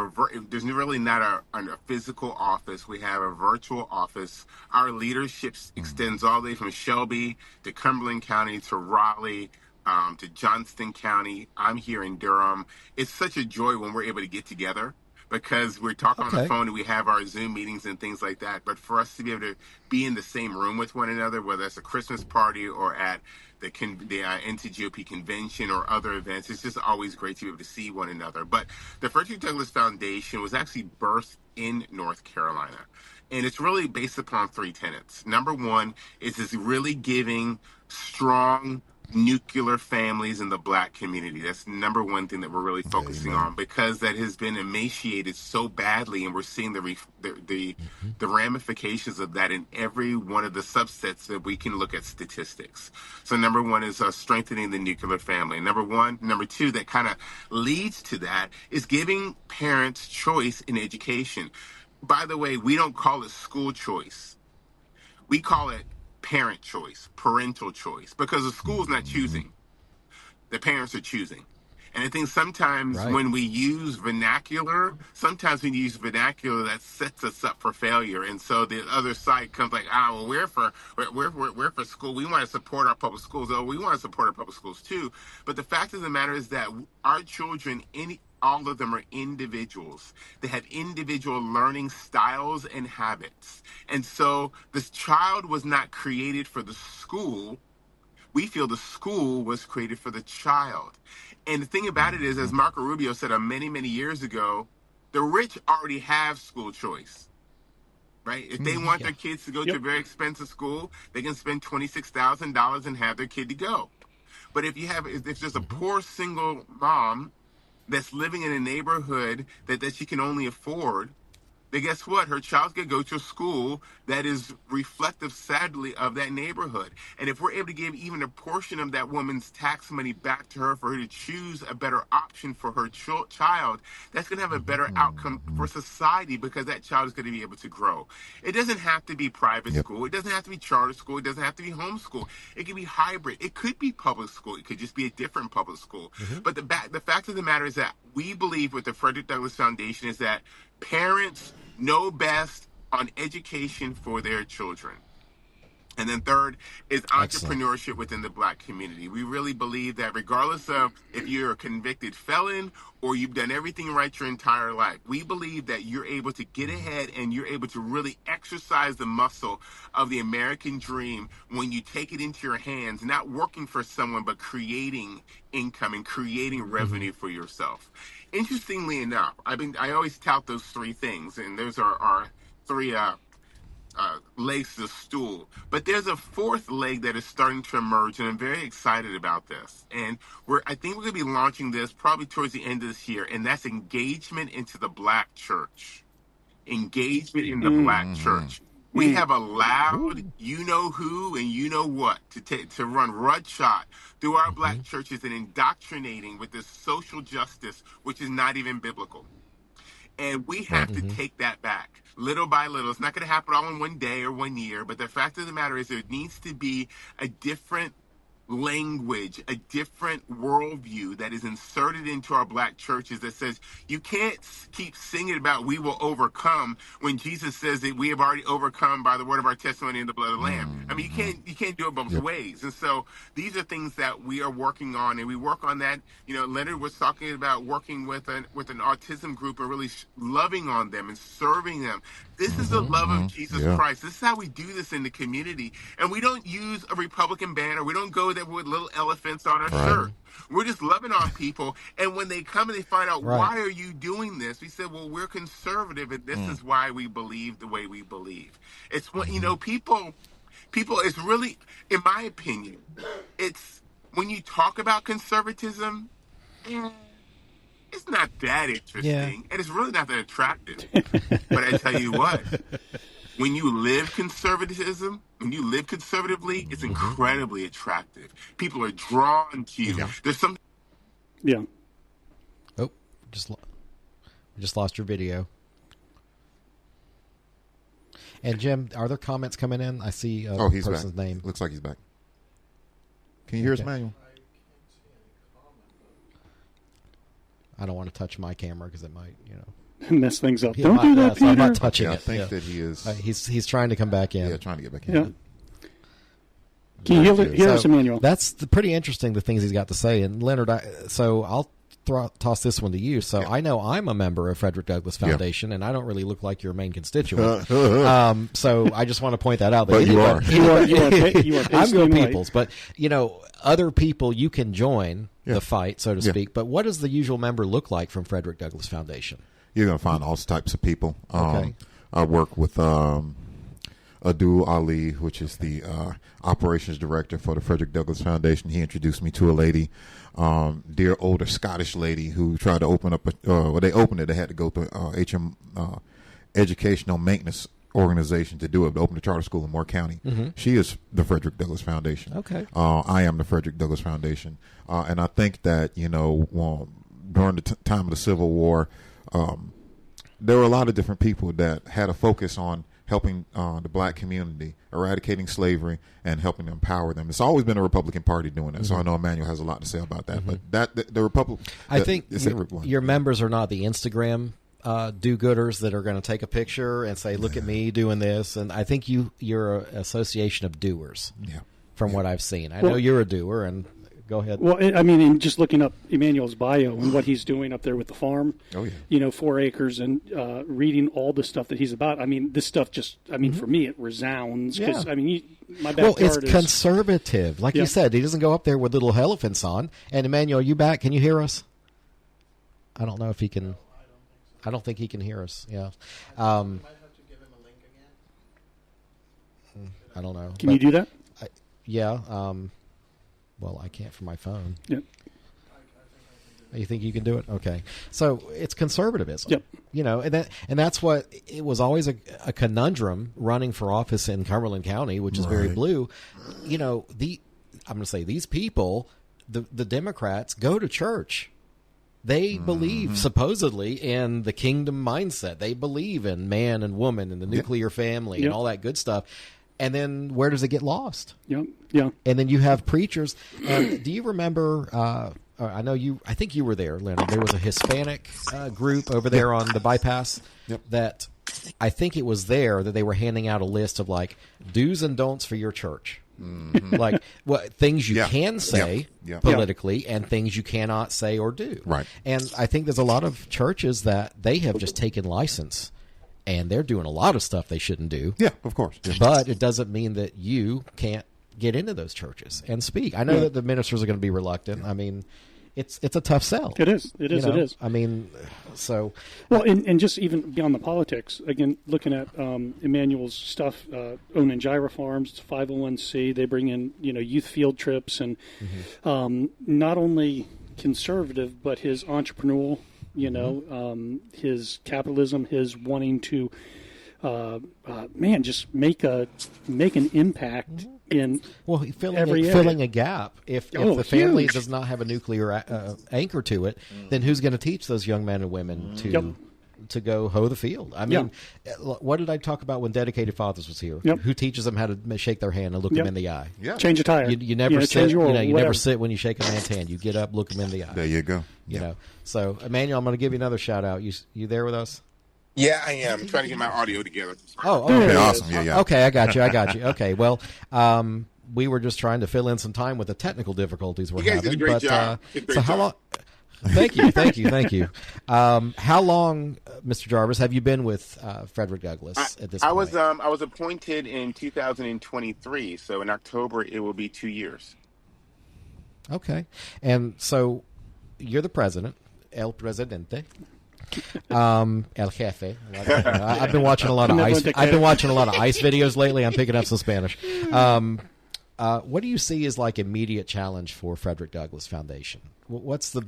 there's really not a physical office. We have a virtual office. Our leadership extends all the way from Shelby to Cumberland County to Raleigh, to Johnston County. I'm here in Durham. It's such a joy when we're able to get together, because we're talking on the phone and we have our Zoom meetings and things like that. But for us to be able to be in the same room with one another, whether it's a Christmas party or at the NCGOP convention or other events, it's just always great to be able to see one another. But the Frederick Douglass Foundation was actually birthed in North Carolina. And it's really based upon three tenets. Number one is this really giving strong nuclear families in the Black community. That's the number one thing that we're really focusing on, because that has been emaciated so badly, and we're seeing the ramifications of that in every one of the subsets that we can look at statistics. So number one is strengthening the nuclear family. Number two, that kind of leads to that, is giving parents choice in education. By the way, we don't call it school choice. We call it parent choice, parental choice, because the school's not choosing. The parents are choosing. And I think sometimes when we use vernacular, that sets us up for failure. And so the other side comes like, well, we're for school. We want to support our public schools. Oh, we want to support our public schools too. But the fact of the matter is that our children, all of them are individuals. They have individual learning styles and habits. And so this child was not created for the school. We feel the school was created for the child. And the thing about it is, as Marco Rubio said many, many years ago, the rich already have school choice. Right? If they want their kids to go to a very expensive school, they can spend $26,000 and have their kid to go. But if there's a poor single mom that's living in a neighborhood that she can only afford, then guess what? Her child's going to go to a school that is reflective, sadly, of that neighborhood. And if we're able to give even a portion of that woman's tax money back to her for her to choose a better option for her child, that's going to have a better outcome for society, because that child is going to be able to grow. It doesn't have to be private school. It doesn't have to be charter school. It doesn't have to be homeschool. It can be hybrid. It could be public school. It could just be a different public school. But the fact of the matter is that we believe with the Frederick Douglass Foundation is that parents know best on education for their children. And then third is entrepreneurship within the Black community. We really believe that regardless of if you're a convicted felon or you've done everything right your entire life, we believe that you're able to get ahead and you're able to really exercise the muscle of the American dream when you take it into your hands, not working for someone, but creating income and creating revenue for yourself. Interestingly enough, I always tout those three things, and those are our three legs to the stool. But there's a fourth leg that is starting to emerge, and I'm very excited about this. And I think we're going to be launching this probably towards the end of this year, and that's engagement into the Black church. Engagement in the Black church. We have allowed you-know-who and you-know-what to run rudshot through our Black churches and indoctrinating with this social justice, which is not even biblical. And we have to take that back little by little. It's not going to happen all in one day or 1 year, but the fact of the matter is there needs to be a different language, a different worldview that is inserted into our Black churches that says you can't keep singing about we will overcome when Jesus says that we have already overcome by the word of our testimony and the blood of the Lamb. I mean, you can't do it both ways. And so these are things that we are working on, and we work on that. You know, Leonard was talking about working with an autism group and really loving on them and serving them. This is the love of Jesus Christ. This is how we do this in the community. And we don't use a Republican banner. We don't go there with little elephants on our shirt. We're just loving on people. And when they come and they find out, why are you doing this? We said, well, we're conservative, and this is why we believe the way we believe. It's what, people People, it's really, in my opinion, it's when you talk about conservatism, it's not that interesting, and it's really not that attractive. But I tell you what, when you live conservatism, when you live conservatively, it's incredibly attractive. People are drawn to you. There's some. Yeah. Oh, just lost your video. And Jim, are there comments coming in? I see a he's person's back. name. Looks like he's back. Can you hear us, Emmanuel? I don't want to touch my camera because it might, mess things up. Don't do that, so I'm Peter. not touching it. I think that he is. He's trying to come back in. Yeah, trying to get back in. Yeah. Can you hear us, Emmanuel? That's pretty interesting, the things he's got to say. And Leonard, so I'll toss this one to you. So I know I'm a member of Frederick Douglass Foundation, and I don't really look like your main constituent. So I just want to point that out. But you are. You are I'm your white. people's. But, other people, you can join the fight, so to speak. But what does the usual member look like from Frederick Douglass Foundation? You're going to find all types of people. Okay. I work with Abdul Ali, which is the operations director for the Frederick Douglass Foundation. He introduced me to a lady, dear older Scottish lady who tried to open up they opened it. They had to go to HM Educational Maintenance Organization to do it, to open a charter school in Moore County. She is the Frederick Douglass Foundation. Okay. I am the Frederick Douglass Foundation. And I think that, during the time of the Civil War, there were a lot of different people that had a focus on helping the black community, eradicating slavery, and helping to empower them. It's always been a Republican Party doing that, so I know Emmanuel has a lot to say about that. But the Republican, I think your members are not the Instagram do-gooders that are going to take a picture and say, "Look at me doing this." And I think you're an association of doers. Yeah. From what I've seen, I know you're a doer, and. Go ahead. Well, I mean, in just looking up Emmanuel's bio and what he's doing up there with the farm, 4 acres, and reading all the stuff that he's about. I mean, this stuff just, for me, it resounds. Because, my backyard it's conservative. Like you said, he doesn't go up there with little elephants on. And Emmanuel, are you back? Can you hear us? I don't know if he can. I don't think he can hear us. Yeah. I might have to give him a link again. I don't know. Can you do that? Yeah. Well, I can't from my phone. Yep. You think you can do it? Okay. So it's conservatism. Yep. And that's what it was always a conundrum running for office in Cumberland County, which is very blue. I'm going to say these people, the Democrats, go to church. They believe supposedly in the kingdom mindset. They believe in man and woman and the nuclear family and all that good stuff. And then where does it get lost? Yeah. And then you have preachers. Do you remember? I think you were there, Leonard. There was a Hispanic group over there on the bypass that I think it was there that they were handing out a list of like do's and don'ts for your church. Like what things you can say politically and things you cannot say or do. Right. And I think there's a lot of churches that they have just taken license. And they're doing a lot of stuff they shouldn't do. Yeah, of course. Yeah. But it doesn't mean that you can't get into those churches and speak. I know that the ministers are going to be reluctant. I mean, it's a tough sell. It is. It is. I mean, so. Well, and just even beyond the politics, again, looking at Emmanuel's stuff, owning Gyra Farms, it's 501c. They bring in, youth field trips and not only conservative, but his entrepreneurial. His capitalism, his wanting to, just make an impact in filling a gap. If the family does not have a nuclear anchor to it, then who's going to teach those young men and women to go hoe the field? I mean, what did I talk about when Dedicated Fathers was here? Who teaches them how to shake their hand and look them in the eye? Change a tire. You never sit. You never sit when you shake a man's hand. You get up, look him in the eye. There you go. You know. So, Emmanuel, I'm going to give you another shout out. You there with us? Yeah, I am. I'm trying to get my audio together. Oh, okay. Awesome. Yeah. Okay, I got you. Okay, well, we were just trying to fill in some time with the technical difficulties we're having. You guys did a great job. How long? Thank you. How long, Mr. Jarvis, have you been with Frederick Douglass at this point? I was appointed in 2023, so in October it will be 2 years. Okay, and so you're the president, El Presidente. El Jefe. I've been watching a lot of ice. I've been watching a lot of ice videos lately. I'm picking up some Spanish. What do you see as like immediate challenge for Frederick Douglass Foundation? What's the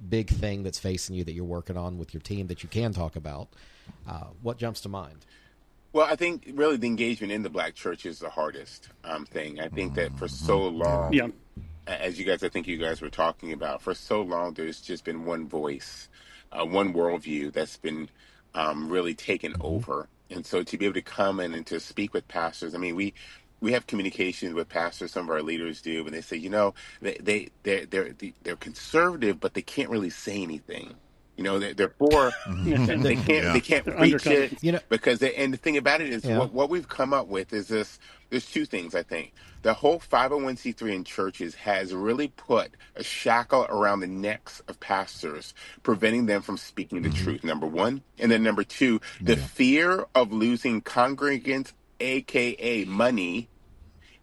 big thing that's facing you that you're working on with your team that you can talk about? What jumps to mind? Well, I think really the engagement in the Black church is the hardest thing. I think that for so long, as I think you guys were talking about, for so long, there's just been one voice, one worldview that's been really taken over. And so to be able to come in and to speak with pastors, I mean, we have communications with pastors. Some of our leaders do, and they say, they're conservative, but they can't really say anything. They're poor. They can't preach it. Because and the thing about it is, what we've come up with is this. There's two things, I think. The whole 501c3 in churches has really put a shackle around the necks of pastors, preventing them from speaking the truth, number one. And then number two, the fear of losing congregants, a.k.a. money,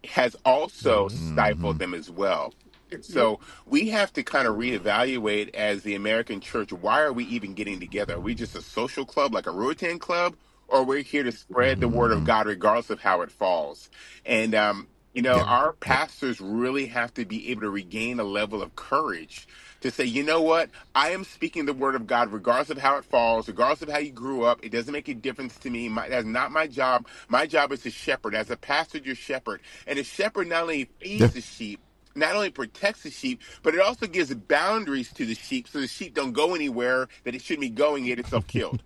has also stifled them as well. So we have to kind of reevaluate as the American church, why are we even getting together? Are we just a social club like a Ruritan club, or we're here to spread the word of God regardless of how it falls? And, our pastors really have to be able to regain a level of courage to say, you know what, I am speaking the word of God regardless of how it falls, regardless of how you grew up. It doesn't make a difference to me. That's not my job. My job is to shepherd. As a pastor, you're shepherd. And a shepherd not only feeds the sheep, not only protects the sheep, but it also gives boundaries to the sheep so the sheep don't go anywhere that it shouldn't be going, get itself killed.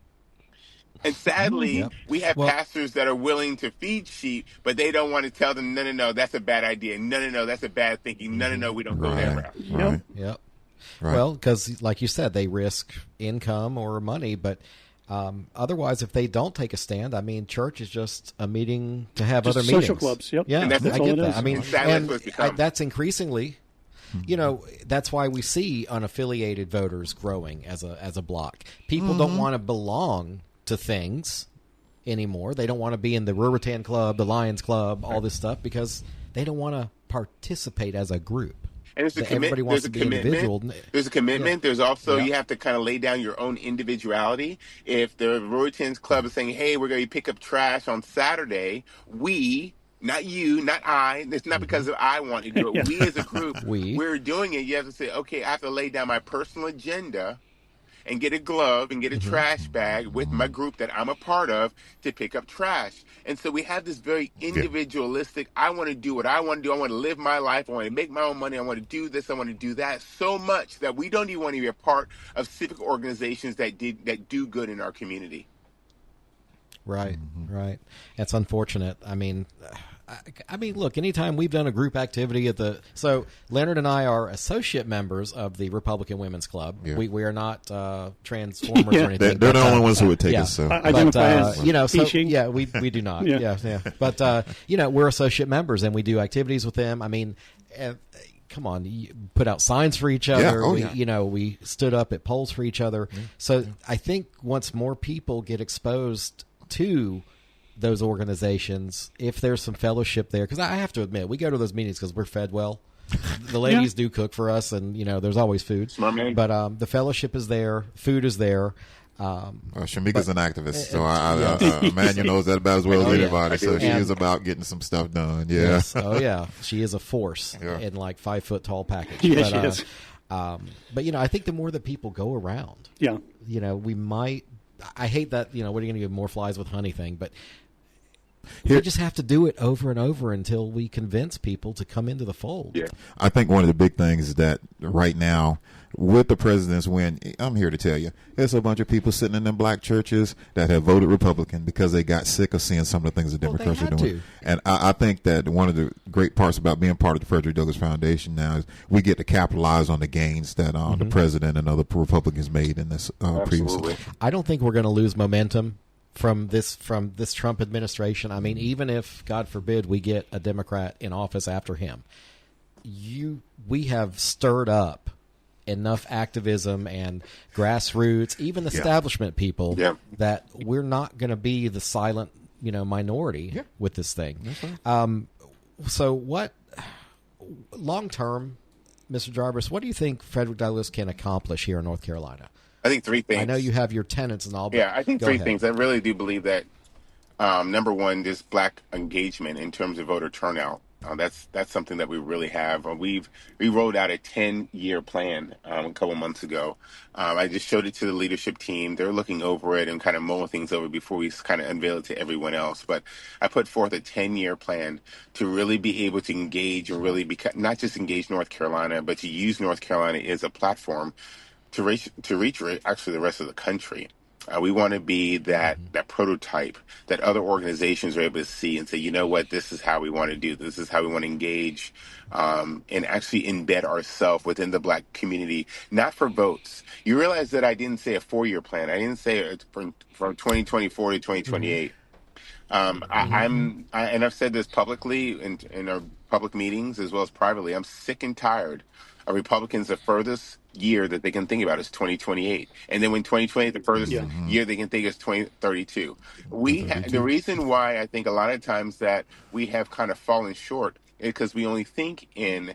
And sadly, we have pastors that are willing to feed sheep, but they don't want to tell them, no, that's a bad idea. No, that's a bad thinking. No, we don't go that route. Yep. Right. Well, because like you said, they risk income or money, but otherwise, if they don't take a stand, I mean, church is just a meeting to have other meetings. Social clubs, yep. Yeah, and that's I get that. Is. I mean, that's increasingly, that's why we see unaffiliated voters growing as a block. People don't want to belong to things anymore. They don't want to be in the Ruritan Club, the Lions Club, all this stuff, because they don't want to participate as a group. And everybody wants to be individual. There's a commitment. There's also, you have to kind of lay down your own individuality. If the Ruritan's Club is saying, hey, we're going to pick up trash on Saturday, we, not you, not I, it's not because I want to do it. We as a group, we're doing it. You have to say, okay, I have to lay down my personal agenda and get a glove and get a trash bag with my group that I'm a part of to pick up trash. And so we have this very individualistic, I want to do what I want to do. I want to live my life. I want to make my own money. I want to do this. I want to do that, so much that we don't even want to be a part of civic organizations that do good in our community. Right, right. That's unfortunate. I mean, look, anytime we've done a group activity so Leonard and I are associate members of the Republican Women's Club. Yeah. We are not Transformers or anything. They're the only ones who would take us. So. We do not. Yeah. But we're associate members and we do activities with them. I mean, come on, you put out signs for each other. We stood up at polls for each other. So I think once more people get exposed to those organizations, if there's some fellowship there, because I have to admit, we go to those meetings because we're fed well. The ladies do cook for us, and there's always food. But the fellowship is there, food is there. Shamika's an activist, so Emmanuel knows that about as well as anybody. So she is about getting some stuff done. Yeah. Yes. Oh yeah, she is a force in like 5 foot tall package. She is. But I think the more that people go around, we might. I hate that, what are you going to do, more flies with honey thing, but we just have to do it over and over until we convince people to come into the fold. Yeah. I think one of the big things is that right now, with the president's win, I'm here to tell you, there's a bunch of people sitting in them black churches that have voted Republican because they got sick of seeing some of the things the Democrats are doing. And I think that one of the great parts about being part of the Frederick Douglass Foundation now is we get to capitalize on the gains that the president and other Republicans made in this previously. I don't think we're going to lose momentum from this Trump administration. I mean, even if, God forbid, we get a Democrat in office after him, we have stirred up enough activism and grassroots, even establishment people, that we're not going to be the silent, minority with this thing. Right. So what, long term, Mr. Jarvis, what do you think Frederick Douglass can accomplish here in North Carolina? I think three things. I know you have your tenants and all, but Yeah, I think go three ahead. things. I really do believe that number one, this black engagement in terms of voter turnout. That's something that we really have. We rolled out a 10-year plan a couple months ago. I just showed it to the leadership team. They're looking over it and kind of mulling things over before we kind of unveil it to everyone else. But I put forth a 10-year plan to really be able to engage and really not just engage North Carolina, but to use North Carolina as a platform to reach actually the rest of the country. We want to be that prototype that other organizations are able to see and say, you know what, this is how we want to do. This is how we want to engage and actually embed ourselves within the black community, not for votes. You realize that I didn't say a 4-year plan. I didn't say it from 2024 to 2028. And I've said this publicly in our public meetings as well as privately. I'm sick and tired of Republicans. The furthest year that they can think about is 2028, and then when 2028, the furthest year they can think is 2032. The reason why I think a lot of times that we have kind of fallen short is because we only think in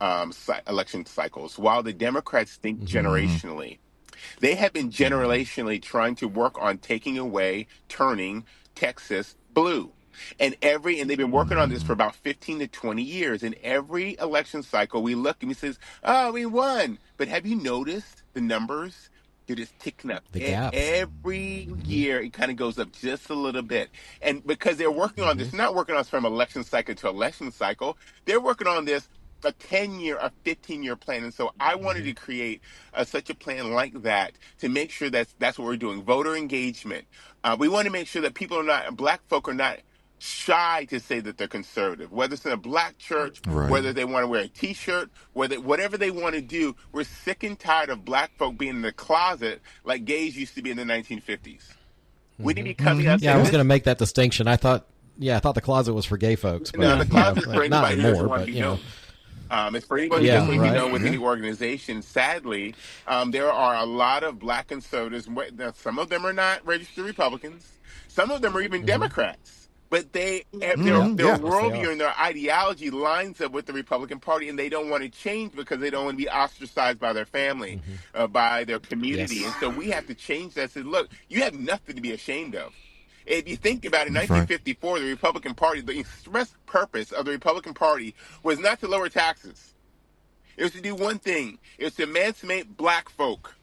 election cycles, while the Democrats think generationally. They have been generationally trying to work on turning Texas blue. And they've been working on this for about 15 to 20 years. In every election cycle, we look and we says, "Oh, we won." But have you noticed the numbers? They're just ticking up. The gaps. Every year, it kind of goes up just a little bit. And because they're working on this, not working on this from election cycle to election cycle, they're working on this a 10-year, a 15-year plan. And so I wanted to create such a plan like that to make sure that's what we're doing. Voter engagement. We want to make sure that black folk are not shy to say that they're conservative, whether it's in a black church, whether they want to wear a T-shirt, whatever they want to do. We're sick and tired of black folk being in the closet like gays used to be in the 1950s. We need to be coming out. Yeah, I was going to make that distinction. I thought the closet was for gay folks. But, no, the closet is for not anybody who anymore, doesn't want but to be known. It's for anybody who doesn't want to be known within the organization. Sadly, there are a lot of black conservatives. Some of them are not registered Republicans. Some of them are even Democrats. But their worldview and their ideology lines up with the Republican Party, and they don't want to change because they don't want to be ostracized by their family, by their community. Yes. And so we have to change that. Say, look, you have nothing to be ashamed of. If you think about it, in 1954, the Republican Party, the express purpose of the Republican Party was not to lower taxes. It was to do one thing. It was to emancipate black folk.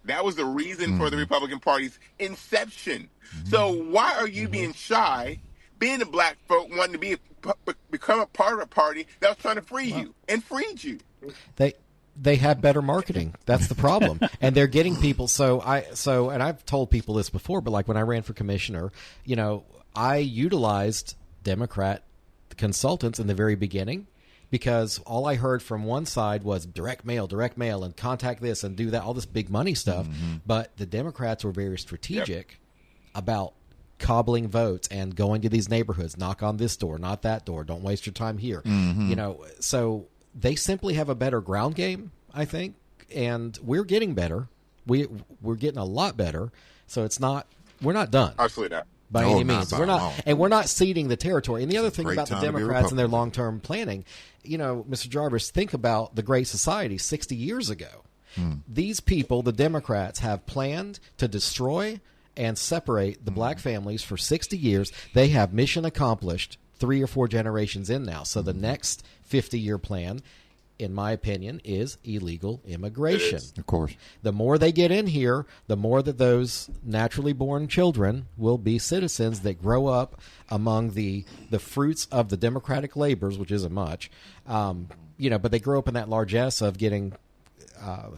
That was the reason for the Republican Party's inception. So why are you being shy, being a black folk, wanting to become a part of a party that was trying to free you and freed you? They have better marketing. That's the problem. And they're getting people. And I've told people this before, but like when I ran for commissioner, I utilized Democrat consultants in the very beginning because all I heard from one side was direct mail, and contact this and do that, all this big money stuff. But the Democrats were very strategic about cobbling votes and going to these neighborhoods, knock on this door, not that door, don't waste your time here. So they simply have a better ground game, I think, and we're getting better. We're getting a lot better. So we're not done. Absolutely not. By any means. We're not ceding the territory. And the other thing about the Democrats and their long-term planning, Mr. Jarvis, think about the Great Society 60 years ago. These people, the Democrats, have planned to destroy and separate the black families for 60 years. They have mission accomplished 3 or 4 generations in now. So the next 50-year plan, in my opinion, is illegal immigration. Of course. The more they get in here, the more that those naturally born children will be citizens that grow up among the fruits of the democratic labors, which isn't much, but they grow up in that largesse of getting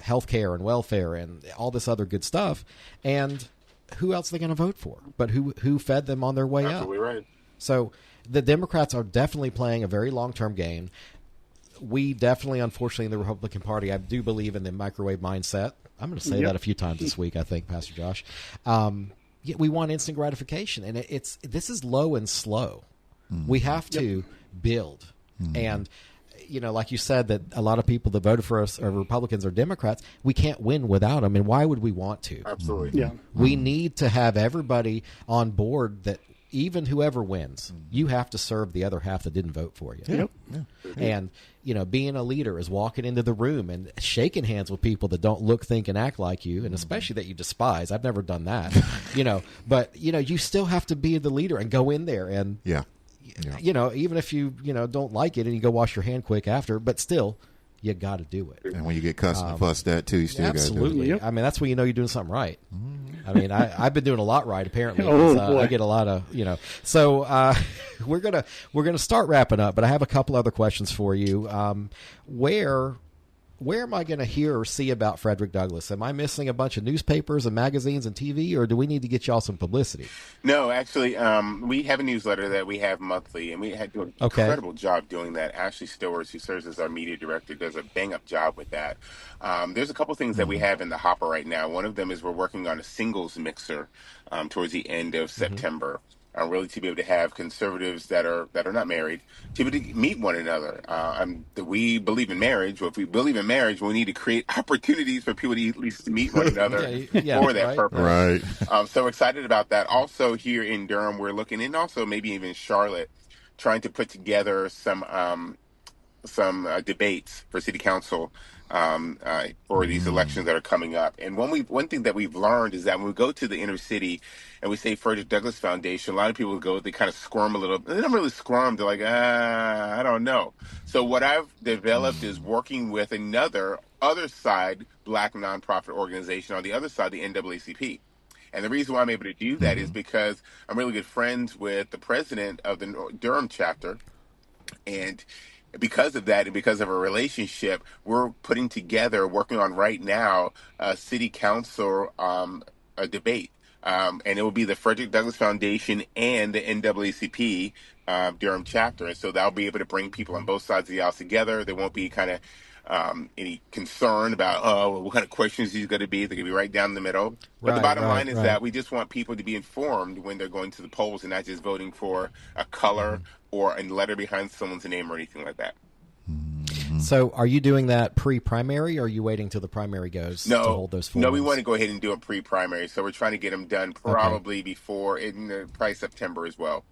health care and welfare and all this other good stuff. And who else are they going to vote for? But who fed them on their way up? Absolutely right. So the Democrats are definitely playing a very long-term game. We definitely, unfortunately, in the Republican Party, I do believe in the microwave mindset. I'm going to say that a few times this week, I think, Pastor Josh. We want instant gratification, and this is low and slow. We have to build. And, like you said, that a lot of people that voted for us are Republicans or Democrats. We can't win without them, and why would we want to? Absolutely. Yeah. We need to have everybody on board that even whoever wins, you have to serve the other half that didn't vote for you. Yep. And, being a leader is walking into the room and shaking hands with people that don't look, think, and act like you, and especially that you despise. I've never done that, but, you still have to be the leader and go in there and, even if you, don't like it and you go wash your hand quick after, but still, you got to do it. And when you get cussed and fussed at too, you still got to do it. Absolutely. Yep. I mean, that's when you're doing something right. I mean, I've been doing a lot right, apparently. Boy. I get a lot of, So we're gonna start wrapping up, but I have a couple other questions for you. Where am I going to hear or see about Frederick Douglass? Am I missing a bunch of newspapers and magazines and TV, or do we need to get y'all some publicity? No, actually, we have a newsletter that we have monthly, and we had to do an incredible job doing that. Ashley Stowers, who serves as our media director, does a bang-up job with that. There's a couple things that we have in the hopper right now. One of them is we're working on a singles mixer towards the end of September. Really to be able to have conservatives that are not married to be able to meet one another. We believe in marriage. Well, if we believe in marriage, we need to create opportunities for people to at least meet one another for that purpose. Right. So excited about that. Also here in Durham, we're looking, and also maybe even Charlotte, trying to put together some debates for city council for these elections that are coming up. And one thing that we've learned is that when we go to the inner city and we say Frederick Douglass Foundation, a lot of people go, they kind of squirm a little. They don't really squirm. They're like, I don't know. So what I've developed is working with other side Black nonprofit organization on the other side, the NAACP. And the reason why I'm able to do that is because I'm really good friends with the president of the Durham chapter. And because of that and because of a relationship, we're putting together, working on right now, a city council a debate. And it will be the Frederick Douglass Foundation and the NAACP Durham chapter. And so that'll be able to bring people on both sides of the aisle together. There won't be kind of any concern about, what kind of questions he's going to be. They're going to be right down the middle. But the bottom line is that we just want people to be informed when they're going to the polls and not just voting for a color or a letter behind someone's name or anything like that. So are you doing that pre-primary, or are you waiting till the primary goes to hold those forums? No, we want to go ahead and do a pre-primary. So we're trying to get them done probably before, probably September as well.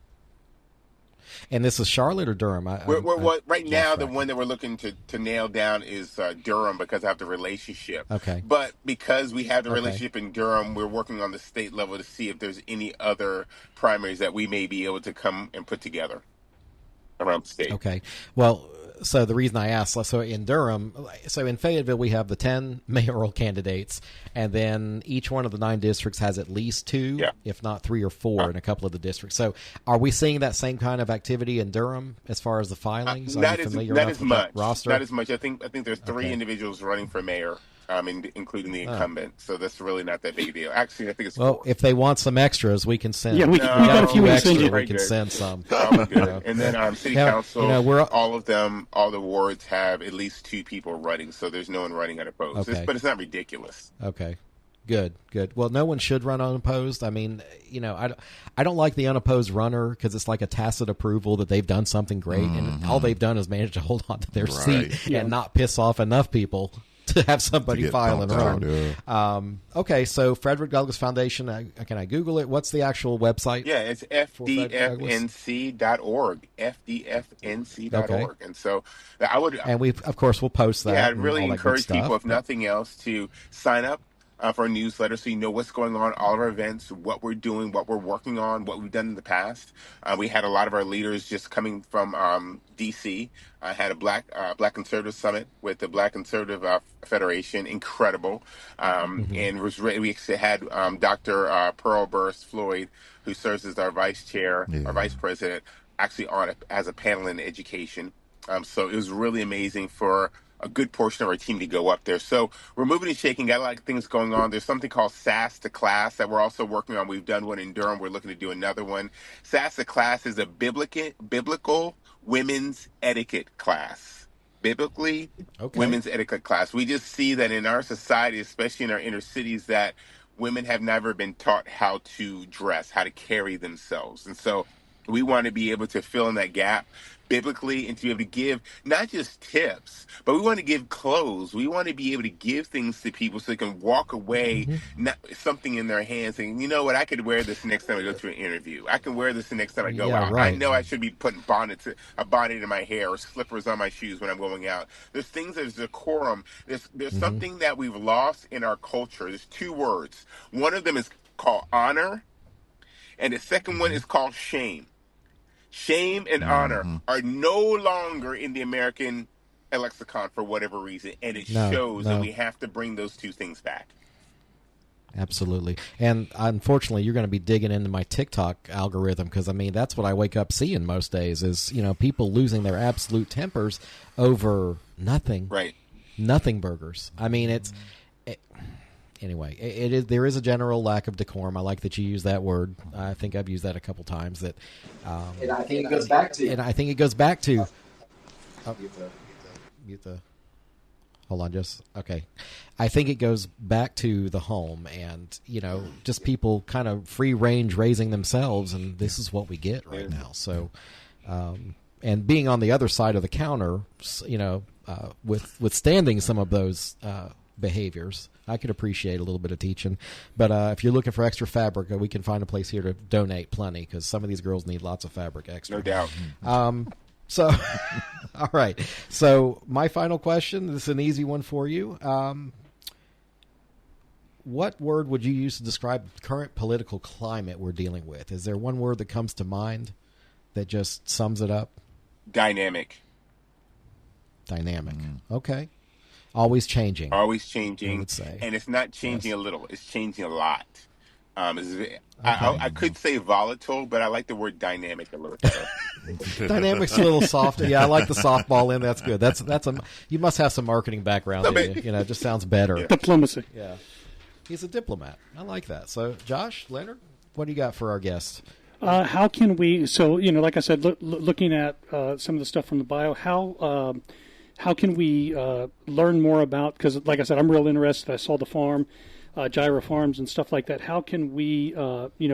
And this is Charlotte or Durham? Right now, the one that we're looking to nail down is Durham because I have the relationship. Okay. But because we have the relationship in Durham, we're working on the state level to see if there's any other primaries that we may be able to come and put together around the state. Okay. Well, so the reason I asked, so in Durham, so in Fayetteville, we have the 10 mayoral candidates, and then each one of the 9 districts has at least 2, if not 3 or 4 in a couple of the districts. So are we seeing that same kind of activity in Durham as far as the filings? Not as much. Roster? Not as much. I think there's 3 individuals running for mayor. Including the incumbent, so that's really not that big a deal. Actually, I think it's 4. If they want some extras, we can send. Yeah, we got a few extras. We can send some. And then city council, all of them, all the wards have at least 2 people running, so there's no one running unopposed. But it's not ridiculous. Okay. Good. Well, no one should run unopposed. I mean, I don't like the unopposed runner because it's like a tacit approval that they've done something great, and all they've done is manage to hold on to their seat and not piss off enough people to have somebody file and run. Okay, so Frederick Douglass Foundation, can I Google it? What's the actual website? Yeah, it's fdfnc.org, fdfnc.org. And so I would... And we'll post that. Yeah, I'd really encourage people, if nothing else, to sign up for a newsletter so you know what's going on, all of our events, what we're doing, what we're working on, what we've done in the past. We had a lot of our leaders just coming from D.C. I had a Black Conservative Summit with the Black Conservative Federation, incredible. And we actually had Dr. Pearl Burst Floyd, who serves as our vice chair, our vice president, actually on as a panel in education. So it was really amazing for a good portion of our team to go up there. So we're moving and shaking, got a lot of things going on. There's something called SAS to Class that we're also working on. We've done one in Durham. We're looking to do another one. SAS to Class is a biblical women's etiquette class. Biblically, women's etiquette class. We just see that in our society, especially in our inner cities, that women have never been taught how to dress, how to carry themselves. And so We want to be able to fill in that gap biblically and to be able to give not just tips, but we want to give clothes. We want to be able to give things to people so they can walk away, not something in their hands saying, you know what, I could wear this next time I go to an interview. I can wear this the next time I go out. Right. I know I should be putting a bonnet in my hair or slippers on my shoes when I'm going out. There's things, there's decorum. There's something that we've lost in our culture. There's two words. One of them is called honor, and the second one is called shame. Shame and honor are no longer in the American lexicon for whatever reason, and it shows that we have to bring those two things back. Absolutely. And unfortunately, you're going to be digging into my TikTok algorithm because, I mean, that's what I wake up seeing most days is, people losing their absolute tempers over nothing. Right. Nothing burgers. I mean, anyway, there is a general lack of decorum. I like that you use that word. I think I've used that a couple times. And I think it goes back to. Mute the. Hold on, okay. I think it goes back to the home and, just people kind of free range raising themselves, and this is what we get right now. So, and being on the other side of the counter, withstanding some of those behaviors, I could appreciate a little bit of teaching. But if you're looking for extra fabric, we can find a place here to donate plenty because some of these girls need lots of fabric extra. No doubt. So, all right. So my final question, this is an easy one for you. What word would you use to describe the current political climate we're dealing with? Is there one word that comes to mind that just sums it up? Dynamic. Okay. Always changing. Always changing. I would say. And it's not changing a little. It's changing a lot. I could say volatile, but I like the word dynamic a little better. Dynamic's a little softer. Yeah, I like the softball in. That's good. You must have some marketing background. It just sounds better. Yeah. Diplomacy. Yeah. He's a diplomat. I like that. So, Josh, Leonard, what do you got for our guest? How can we? So, like I said, looking at some of the stuff from the bio, how can we learn more about? Because, like I said, I'm real interested. I saw the farm. Gyra Farms and stuff like that. How can we,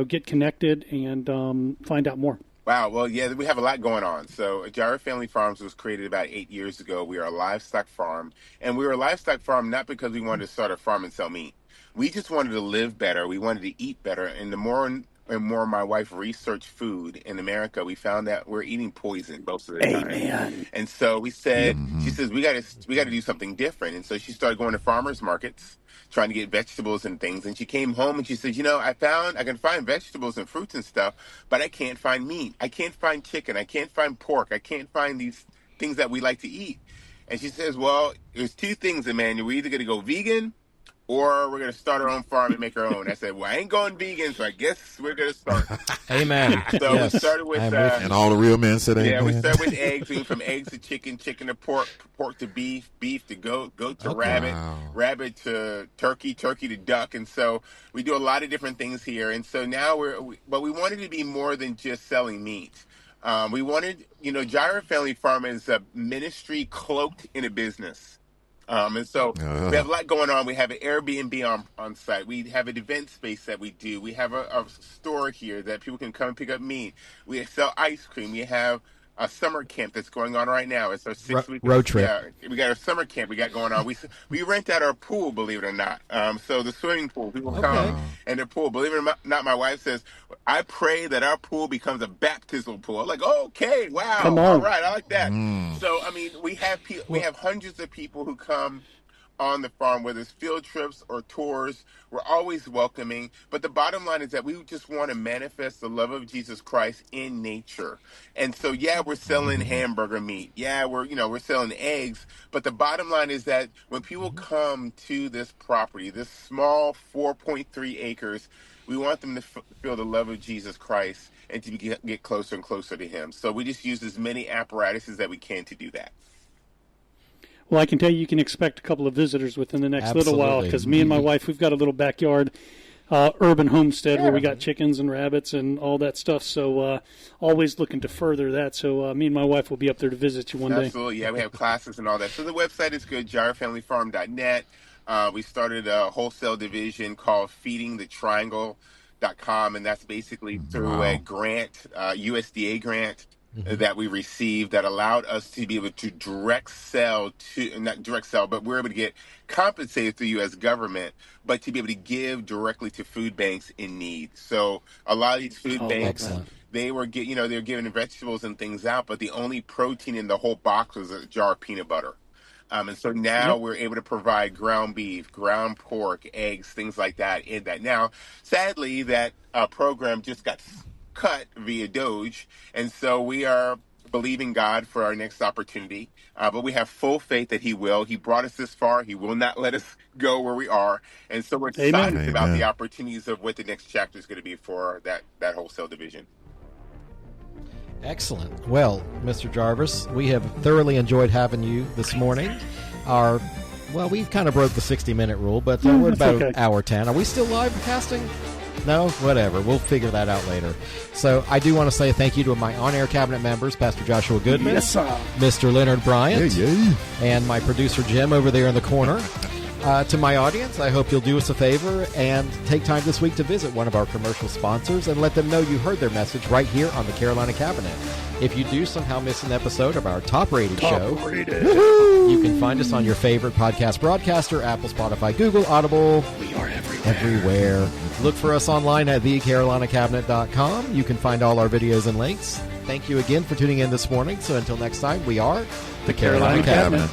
get connected and find out more? Wow. Well, yeah, we have a lot going on. So Gyra Family Farms was created about 8 years ago. We are a livestock farm. And we were a livestock farm not because we wanted to start a farm and sell meat. We just wanted to live better. We wanted to eat better. And the more and more my wife researched food in America, we found that we're eating poison most of the time. And so we said, she says, we got to do something different. And so she started going to farmers markets, trying to get vegetables and things. And she came home and she said, I can find vegetables and fruits and stuff, but I can't find meat. I can't find chicken. I can't find pork. I can't find these things that we like to eat. And she says, well, there's two things, Emmanuel. We're either going to go vegan or we're going to start our own farm and make our own. I said, well, I ain't going vegan, so I guess we're going to start. Amen. So we started with... and all the real men said amen. Yeah, we started with eggs. We went from eggs to chicken, chicken to pork, pork to beef, beef to goat, goat to rabbit, rabbit to turkey, turkey to duck. And so we do a lot of different things here. And so now but we wanted to be more than just selling meat. We wanted, Gyra Family Farm is a ministry cloaked in a business. And so we have a lot going on. We have an Airbnb on site. We have an event space that we do. We have a store here that people can come and pick up meat. We sell ice cream. We have a summer camp that's going on right now. It's our 6-week road trip. Yeah, we got our summer camp we got going on. We rent out our pool, believe it or not. So the swimming pool, people come and the pool. Believe it or not, my wife says, I pray that our pool becomes a baptismal pool. I'm like, okay, wow, come on. All right, I like that. So I mean, we have hundreds of people who come on the farm, whether it's field trips or tours. We're always welcoming. But the bottom line is that we just want to manifest the love of Jesus Christ in nature. And so, yeah, we're selling hamburger meat. Yeah, we're selling eggs. But the bottom line is that when people come to this property, this small 4.3 acres, we want them to feel the love of Jesus Christ and to get closer and closer to him. So we just use as many apparatuses that we can to do that. Well, I can tell you can expect a couple of visitors within the next little while because me and my wife, we've got a little backyard urban homestead where we got chickens and rabbits and all that stuff. So always looking to further that. So me and my wife will be up there to visit you one day. Absolutely. Yeah, we have classes and all that. So the website is good, gyrafamilyfarm.net. We started a wholesale division called Feeding the Triangle. homegrown.com, and that's basically through a grant, USDA grant that we received that allowed us to be able to not direct sell, but we're able to get compensated through U.S. government, but to be able to give directly to food banks in need. So a lot of these food banks, excellent. they were they're giving vegetables and things out, but the only protein in the whole box was a jar of peanut butter. And so now we're able to provide ground beef, ground pork, eggs, things like that in that. Now, sadly, that program just got cut via Doge, and so we are believing God for our next opportunity. But we have full faith that He will. He brought us this far. He will not let us go where we are. And so we're excited about the opportunities of what the next chapter is going to be for that wholesale division. Excellent. Well, Mr. Jarvis, we have thoroughly enjoyed having you this morning. We've kind of broke the 60-minute rule, but we're about an hour 10. Are we still live casting? No? Whatever. We'll figure that out later. So I do want to say thank you to my on-air cabinet members, Pastor Joshua Goodman, Mr. Leonard Bryant, and my producer Jim over there in the corner. To my audience, I hope you'll do us a favor and take time this week to visit one of our commercial sponsors and let them know you heard their message right here on the Carolina Cabinet. If you do somehow miss an episode of our top-rated show, you can find us on your favorite podcast broadcaster, Apple, Spotify, Google, Audible. We are everywhere. Look for us online at thecarolinacabinet.com. You can find all our videos and links. Thank you again for tuning in this morning. So until next time, we are the Carolina Cabinet.